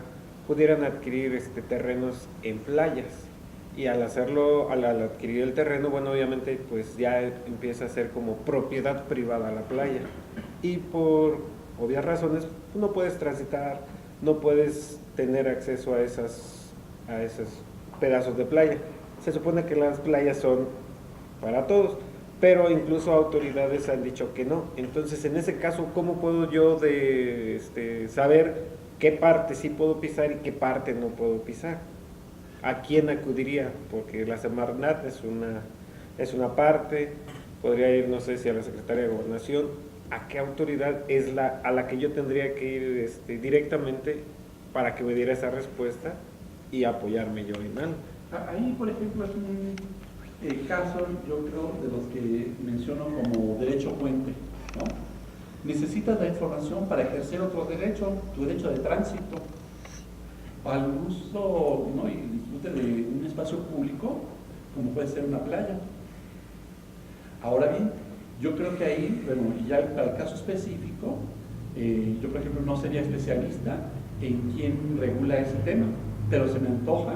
pudieran adquirir terrenos en playas, y al hacerlo, al adquirir el terreno, bueno, obviamente pues ya empieza a ser como propiedad privada la playa, y por obvias razones no puedes transitar, no puedes tener acceso a esos pedazos de playa. Se supone que las playas son para todos, pero incluso autoridades han dicho que no. Entonces, en ese caso, ¿cómo puedo yo saber qué parte sí puedo pisar y qué parte no puedo pisar? ¿A quién acudiría? Porque la Semarnat es una parte, podría ir, no sé si a la Secretaría de Gobernación. ¿A qué autoridad es a la que yo tendría que ir directamente para que me diera esa respuesta y apoyarme yo en algo? Ahí, por ejemplo, es un caso, yo creo, de los que menciono como derecho puente, ¿no? Necesitas la información para ejercer otro derecho, tu derecho de tránsito, al uso, ¿no?, y disfrute de un espacio público, como puede ser una playa. Ahora bien, yo creo que ahí, bueno, y ya para el caso específico, yo por ejemplo no sería especialista en quién regula ese tema, pero se me antoja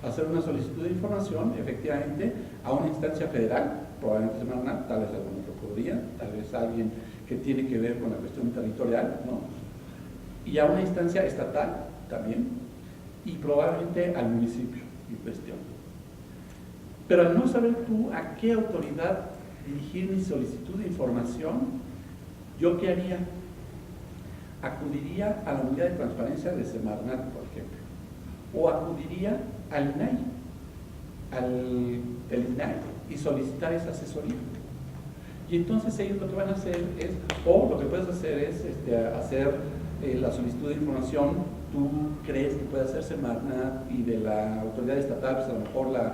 hacer una solicitud de información, efectivamente, a una instancia federal, probablemente Semarnat, tal vez alguna procuraduría, tal vez alguien que tiene que ver con la cuestión territorial, ¿no?, y a una instancia estatal también, y probablemente al municipio en cuestión. Pero al no saber tú a qué autoridad dirigir mi solicitud de información, ¿yo qué haría? Acudiría a la unidad de transparencia de Semarnat, por ejemplo, o acudiría al INAI, al INAI, y solicitar esa asesoría. Y entonces ellos lo que van a hacer es, o lo que puedes hacer es hacer la solicitud de información, tú crees que puede hacer Semarnat, y de la autoridad estatal, pues a lo mejor la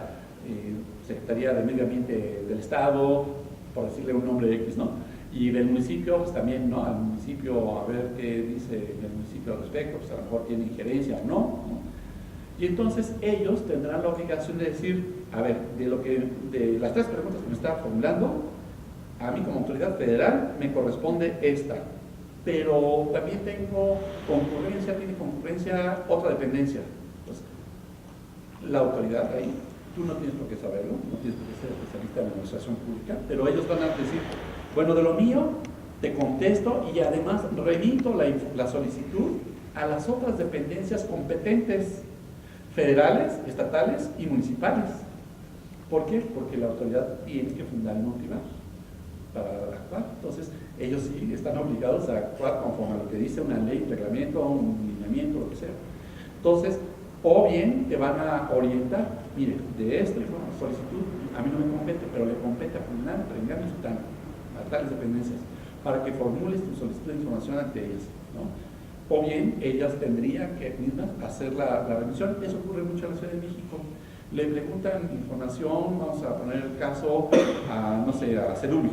Secretaría de Medio Ambiente del Estado, por decirle un nombre X, ¿no? Y del municipio, pues también, ¿no?, al municipio, a ver qué dice el municipio al respecto, pues a lo mejor tiene injerencia o no, ¿no? Y entonces ellos tendrán la obligación de decir, a ver, de las tres preguntas que me está formulando, a mí como autoridad federal me corresponde esta, pero también tengo concurrencia, tiene concurrencia otra dependencia. Pues, la autoridad ahí, tú no tienes por qué saberlo, no tienes por qué ser especialista en administración pública, pero ellos van a decir, bueno, de lo mío te contesto y además remito la solicitud a las otras dependencias competentes, federales, estatales y municipales. ¿Por qué? Porque la autoridad tiene que fundar y motivar para actuar. Entonces, ellos sí están obligados a actuar conforme a lo que dice una ley, un reglamento, un lineamiento, lo que sea. Entonces, o bien te van a orientar, mire, de esta solicitud a mí no me compete, pero le compete a fulano, prengano y sutano, a tales dependencias, para que formules tu solicitud de información ante ellas, ¿no? O bien ellas tendrían que mismas hacer la revisión. Eso ocurre mucho en la Ciudad de México. Le preguntan información, vamos a poner el caso a, no sé, a CEDUBI,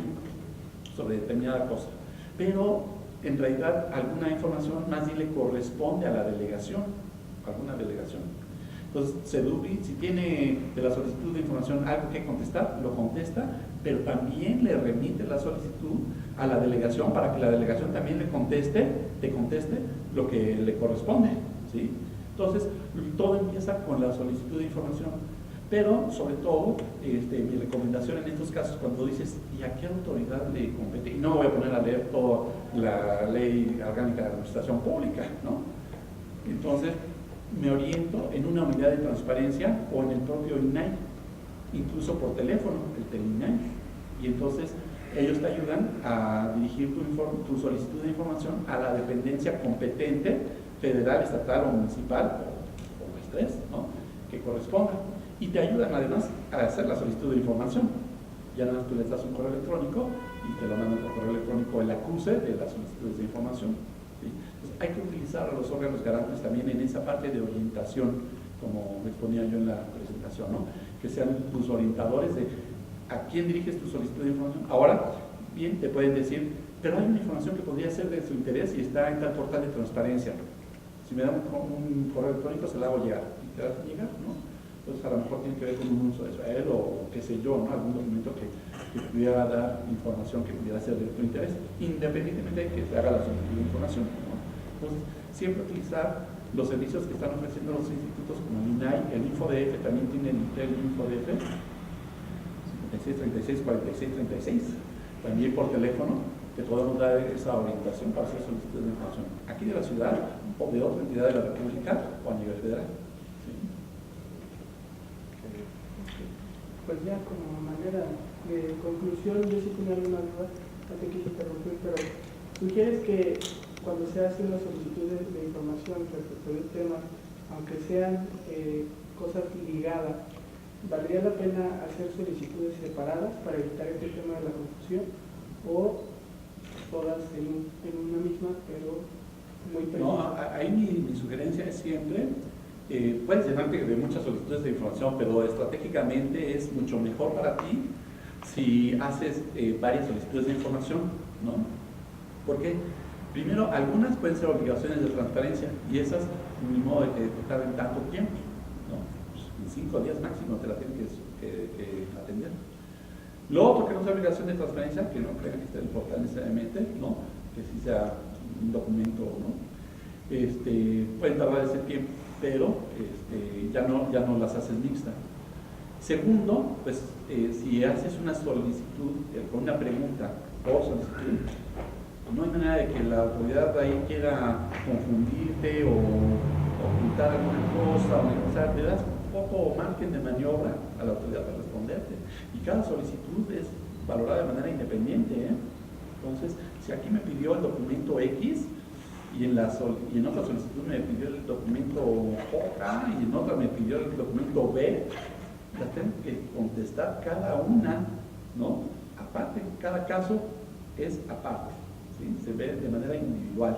sobre determinada cosa, pero en realidad alguna información más bien le corresponde a la delegación, alguna delegación. Entonces, CEDUBI, si tiene de la solicitud de información algo que contestar, lo contesta, pero también le remite la solicitud a la delegación para que la delegación también te conteste lo que le corresponde, ¿sí? Entonces, todo empieza con la solicitud de información, pero sobre todo, mi recomendación en estos casos, cuando dices, ¿y a qué autoridad le compete? Y no me voy a poner a leer toda la ley orgánica de administración pública, ¿no? Entonces, me oriento en una unidad de transparencia o en el propio INAI, incluso por teléfono, el TELINAI, y entonces ellos te ayudan a dirigir tu solicitud de información a la dependencia competente, federal, estatal o municipal, o las tres, ¿no?, que corresponda, y te ayudan además a hacer la solicitud de información. Ya nada más tú les das un correo electrónico y te lo mandan por correo electrónico el acuse de las solicitudes de información, ¿sí? Entonces, hay que utilizar a los órganos garantes también en esa parte de orientación, como exponía yo en la presentación, ¿no?, que sean tus orientadores de a quién diriges tu solicitud de información. Ahora, bien, te pueden decir, pero hay una información que podría ser de su interés y está en tal portal de transparencia. Si me dan un correo electrónico, se la hago llegar. Y te das a llegar, ¿no? Entonces, a lo mejor tiene que ver con un uso de Israel o qué sé yo, ¿no?, algún documento que pudiera dar información que pudiera ser de tu interés, independientemente de que se haga la solicitud de información, ¿no? Entonces, siempre utilizar los servicios que están ofreciendo los institutos como el INAI, el InfoDF, también tiene el InfoDF, 56 36 46 36, también por teléfono te podemos dar esa orientación para hacer solicitudes de información aquí de la ciudad o de otra entidad de la República o a nivel federal. ¿Sí? Pues ya como manera de conclusión, yo sí tenía alguna duda, no te quise interrumpir, pero sugieres que cuando se hace una solicitud de información respecto del tema, aunque sean cosas ligadas, ¿valdría la pena hacer solicitudes separadas para evitar este tema de la confusión, o todas en una misma, pero muy precisa? No, ahí mi sugerencia es siempre, puedes llenarte de muchas solicitudes de información, pero estratégicamente es mucho mejor para ti si haces varias solicitudes de información, ¿no? Porque primero, algunas pueden ser obligaciones de transparencia y esas, ni modo de que te tarden tanto tiempo, ¿no? En 5 días máximo te la tienen que atender. Lo otro que no sea obligación de transparencia, que no crean que esté en el portal necesariamente, ¿no?, que sí sea un documento, ¿no?, pueden tardar ese tiempo, pero ya no las haces mixtas. Segundo, pues si haces una solicitud con una pregunta por solicitud, no hay manera de que la autoridad ahí quiera confundirte o ocultar alguna cosa, o sea, te das poco margen de maniobra a la autoridad para responderte. Y cada solicitud es valorada de manera independiente, ¿eh? Entonces, si aquí me pidió el documento X y en otra solicitud me pidió el documento J y en otra me pidió el documento B, las tengo que contestar cada una, ¿no?, aparte. Cada caso es aparte, ¿sí? Se ve de manera individual.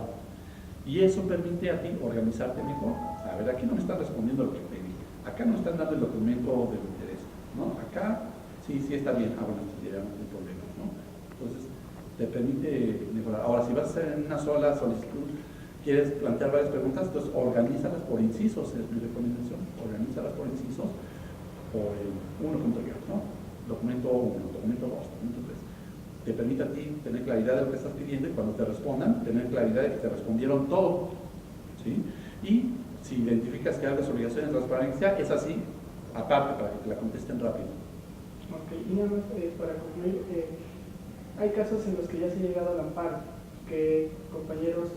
Y eso permite a ti organizarte mejor. A ver, aquí no me están respondiendo lo que pedí. Acá no están dando el documento de interés, ¿no? Acá sí está bien. Bueno, ya no hay problema, ¿no? Entonces, te permite mejorar. Ahora, si vas a hacer en una sola solicitud, quieres plantear varias preguntas, entonces organízalas por incisos, es mi recomendación. Organízalas por incisos, por el 1.1, ¿no? Documento 1, documento 2, documento 3. te permite a ti tener claridad de lo que estás pidiendo y cuando te respondan, tener claridad de que te respondieron todo, ¿sí? Y si identificas que algo es obligación de transparencia, es así, aparte, para que te la contesten rápido. Ok, y nada más para concluir, hay casos en los que ya se ha llegado al amparo, que compañeros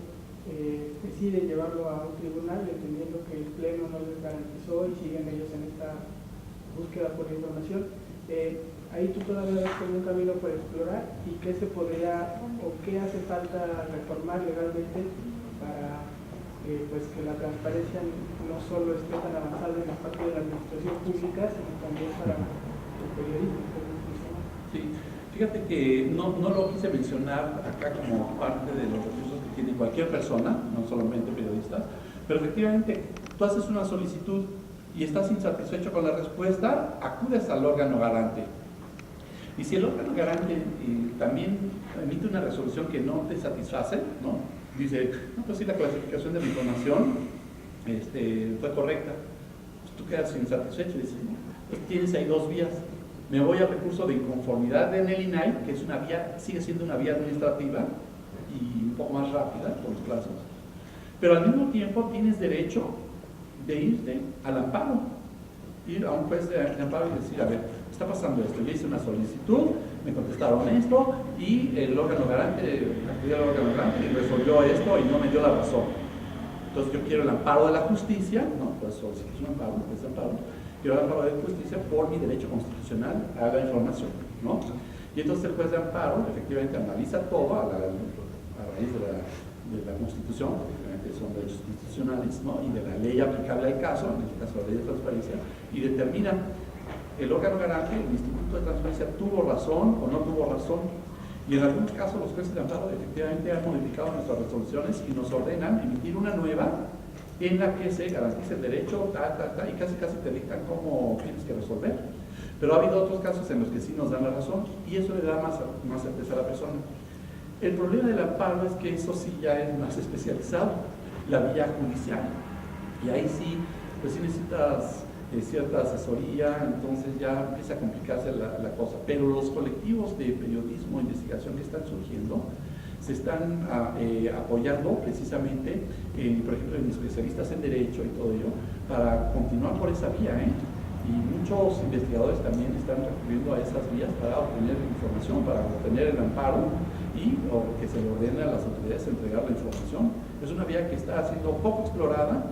deciden llevarlo a un tribunal entendiendo que el pleno no les garantizó y siguen ellos en esta búsqueda por la información. Ahí tú todavía ves como un camino por explorar y qué se podría o qué hace falta reformar legalmente para pues que la transparencia no solo esté tan avanzada en la parte de la administración pública, sino también para el periodismo. Sí, fíjate que no lo quise mencionar acá como parte de los recursos que tiene cualquier persona, no solamente periodistas, pero efectivamente tú haces una solicitud y estás insatisfecho con la respuesta, acudes al órgano garante. Y si el órgano garante también emite una resolución que no te satisface, ¿no? Dice, no, pues sí, la clasificación de la información fue correcta, pues tú quedas insatisfecho y dices, pues tienes ahí dos vías. Me voy al recurso de inconformidad en el INAI, que es una vía, sigue siendo una vía administrativa y un poco más rápida por los plazos, pero al mismo tiempo tienes derecho de irte al amparo, ir a un juez de amparo y decir, a ver, está pasando esto, yo hice una solicitud, me contestaron esto y el órgano garante, acudí al órgano garante y resolvió esto y no me dio la razón. Entonces yo quiero el amparo de la justicia, ¿no? Pues solicitas un amparo, pues amparo, quiero el amparo de justicia por mi derecho constitucional a la información, ¿no? Y entonces el juez de amparo efectivamente analiza todo a raíz de la Constitución, porque son derechos constitucionales, ¿no? Y de la ley aplicable al caso, en este caso la ley de transparencia, y determina el órgano garante, el Instituto de Transparencia, tuvo razón o no tuvo razón. Y en algunos casos los jueces de amparo efectivamente han modificado nuestras resoluciones y nos ordenan emitir una nueva en la que se garantice el derecho, y casi te dictan cómo tienes que resolver. Pero ha habido otros casos en los que sí nos dan la razón y eso le da más certeza a la persona. El problema del amparo es que eso sí ya es más especializado, la vía judicial. Y ahí sí, pues sí necesitas cierta asesoría, entonces ya empieza a complicarse la cosa. Pero los colectivos de periodismo e investigación que están surgiendo se están apoyando precisamente, por ejemplo, en especialistas en derecho y todo ello, para continuar por esa vía, Y muchos investigadores también están recurriendo a esas vías para obtener información, para obtener el amparo o que se le ordene a las autoridades entregar la información. Es una vía que está siendo poco explorada,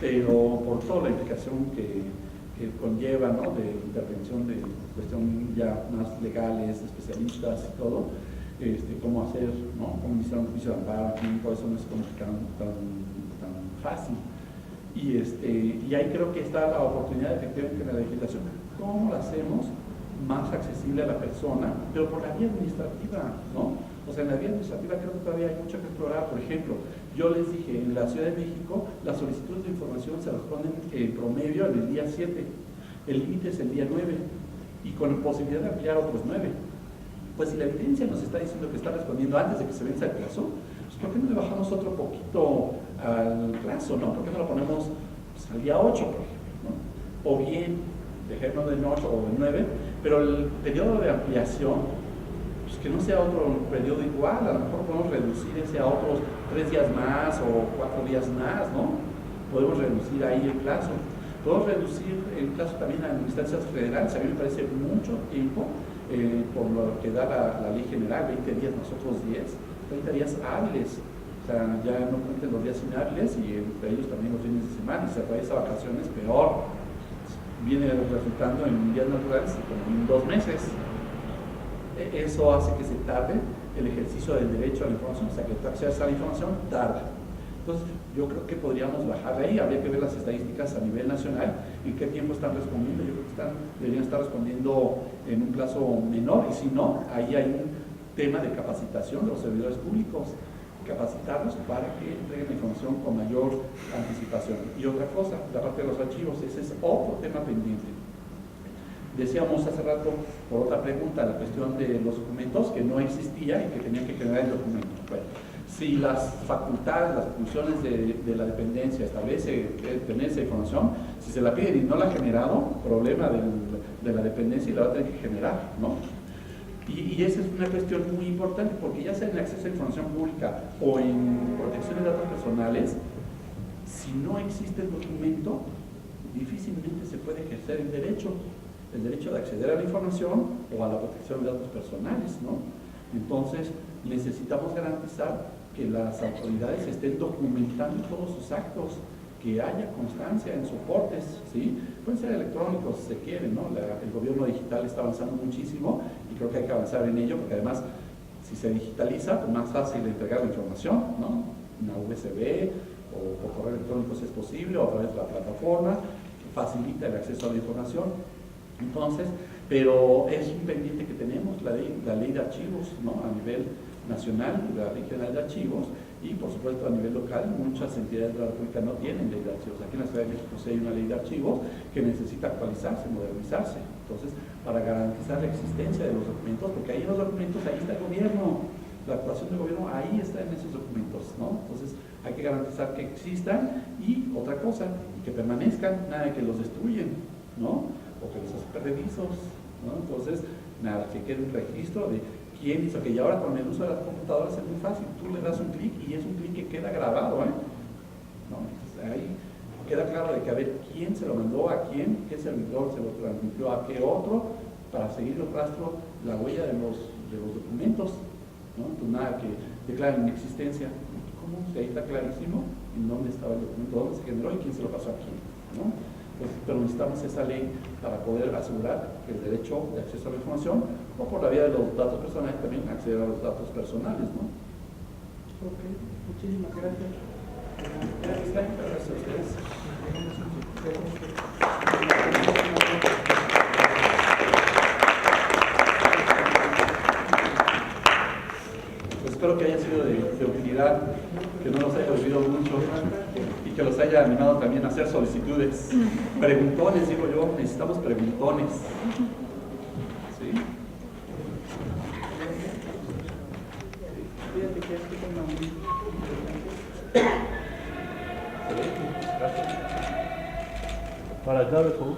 pero por toda la implicación que conlleva, ¿no? De intervención de cuestión ya más legales, especialistas y todo, cómo hacer, ¿no? Cómo iniciar un juicio de amparo, todo eso no es como tan fácil. Y ahí creo que está la oportunidad efectivamente en la legislación. ¿Cómo la hacemos más accesible a la persona? Pero por la vía administrativa, ¿no? O sea, en la vía administrativa creo que todavía hay mucho que explorar. Por ejemplo, yo les dije, en la Ciudad de México, las solicitudes de información se responden en promedio en el día 7. El límite es el día 9. Y con posibilidad de ampliar otros 9. Pues si la evidencia nos está diciendo que está respondiendo antes de que se venza el plazo, pues ¿por qué no le bajamos otro poquito al plazo, ¿no? ¿Por qué no lo ponemos al día 8, por ejemplo, ¿no? O bien, dejémoslo en 8 o en 9, pero el periodo de ampliación, pues que no sea otro periodo igual, a lo mejor podemos reducir ese a otros 3 días más o 4 días más, ¿no? Podemos reducir ahí el plazo. Podemos reducir el plazo también a instancias federales, a mí me parece mucho tiempo, por lo que da la ley general, 20 días más otros 10, 30 días hábiles. O sea, ya no cuenten los días inhábiles y entre ellos también los fines de semana, y se realiza vacaciones, peor. Viene resultando en días naturales como en 2 meses. Eso hace que se tarde el ejercicio del derecho a la información, o sea, que tú accedas a la información tarda. Entonces, yo creo que podríamos bajar de ahí, habría que ver las estadísticas a nivel nacional, en qué tiempo están respondiendo. Yo creo que deberían estar respondiendo en un plazo menor, y si no, ahí hay un tema de capacitación de los servidores públicos, capacitarlos para que entreguen la información con mayor anticipación. Y otra cosa, la parte de los archivos, ese es otro tema pendiente. Decíamos hace rato, por otra pregunta, la cuestión de los documentos, que no existía y que tenían que generar el documento. Bueno, si las facultades, las funciones de la dependencia establece tener esa información, si se la piden y no la han generado, problema de la dependencia y la va a tener que generar, ¿no? Y esa es una cuestión muy importante, porque ya sea en acceso a información pública o en protección de datos personales, si no existe el documento, difícilmente se puede ejercer el derecho de acceder a la información o a la protección de datos personales, ¿no? Entonces, necesitamos garantizar que las autoridades estén documentando todos sus actos, que haya constancia en soportes, ¿sí? Pueden ser electrónicos si se quiere, ¿no? El gobierno digital está avanzando muchísimo y creo que hay que avanzar en ello, porque además, si se digitaliza, pues más fácil de entregar la información, ¿no? Una USB o por correo electrónico si es posible, o a través de la plataforma, que facilita el acceso a la información. Entonces, pero es un pendiente que tenemos, la ley de archivos, ¿no? A nivel nacional, la Ley General de Archivos, y por supuesto a nivel local, muchas entidades de la República no tienen ley de archivos. Aquí en la Ciudad de México sí hay una ley de archivos que necesita actualizarse, modernizarse. Entonces, para garantizar la existencia de los documentos, porque ahí en los documentos, ahí está el gobierno, la actuación del gobierno, ahí está en esos documentos, ¿no? Entonces, hay que garantizar que existan y otra cosa, que permanezcan, nada de que los destruyen, ¿no? O que los hacen perdedizos, ¿no? Entonces, nada, que quede un registro de quién hizo, que ya ahora con el uso de las computadoras es muy fácil, tú le das un clic y es un clic que queda grabado, ¿no? Entonces, ahí queda claro de que a ver quién se lo mandó a quién, qué servidor se lo transmitió a qué otro, para seguir el rastro, la huella de los documentos, ¿no? Entonces, nada que declaren inexistencia. ¿Cómo? Si ahí está clarísimo en dónde estaba el documento, dónde se generó y quién se lo pasó a quién, ¿no? Pues, pero necesitamos esa ley para poder asegurar que el derecho de acceso a la información, o por la vía de los datos personales también acceder a los datos personales, ¿no? Ok, muchísimas gracias. Gracias a ustedes. Pues espero que haya sido de utilidad, que no los haya olvidado mucho y que los haya animado también a hacer solicitudes. Preguntones, digo yo, necesitamos preguntones. ¿Sí? Fíjate que este tema muy importante. Gracias. Para acá, por favor.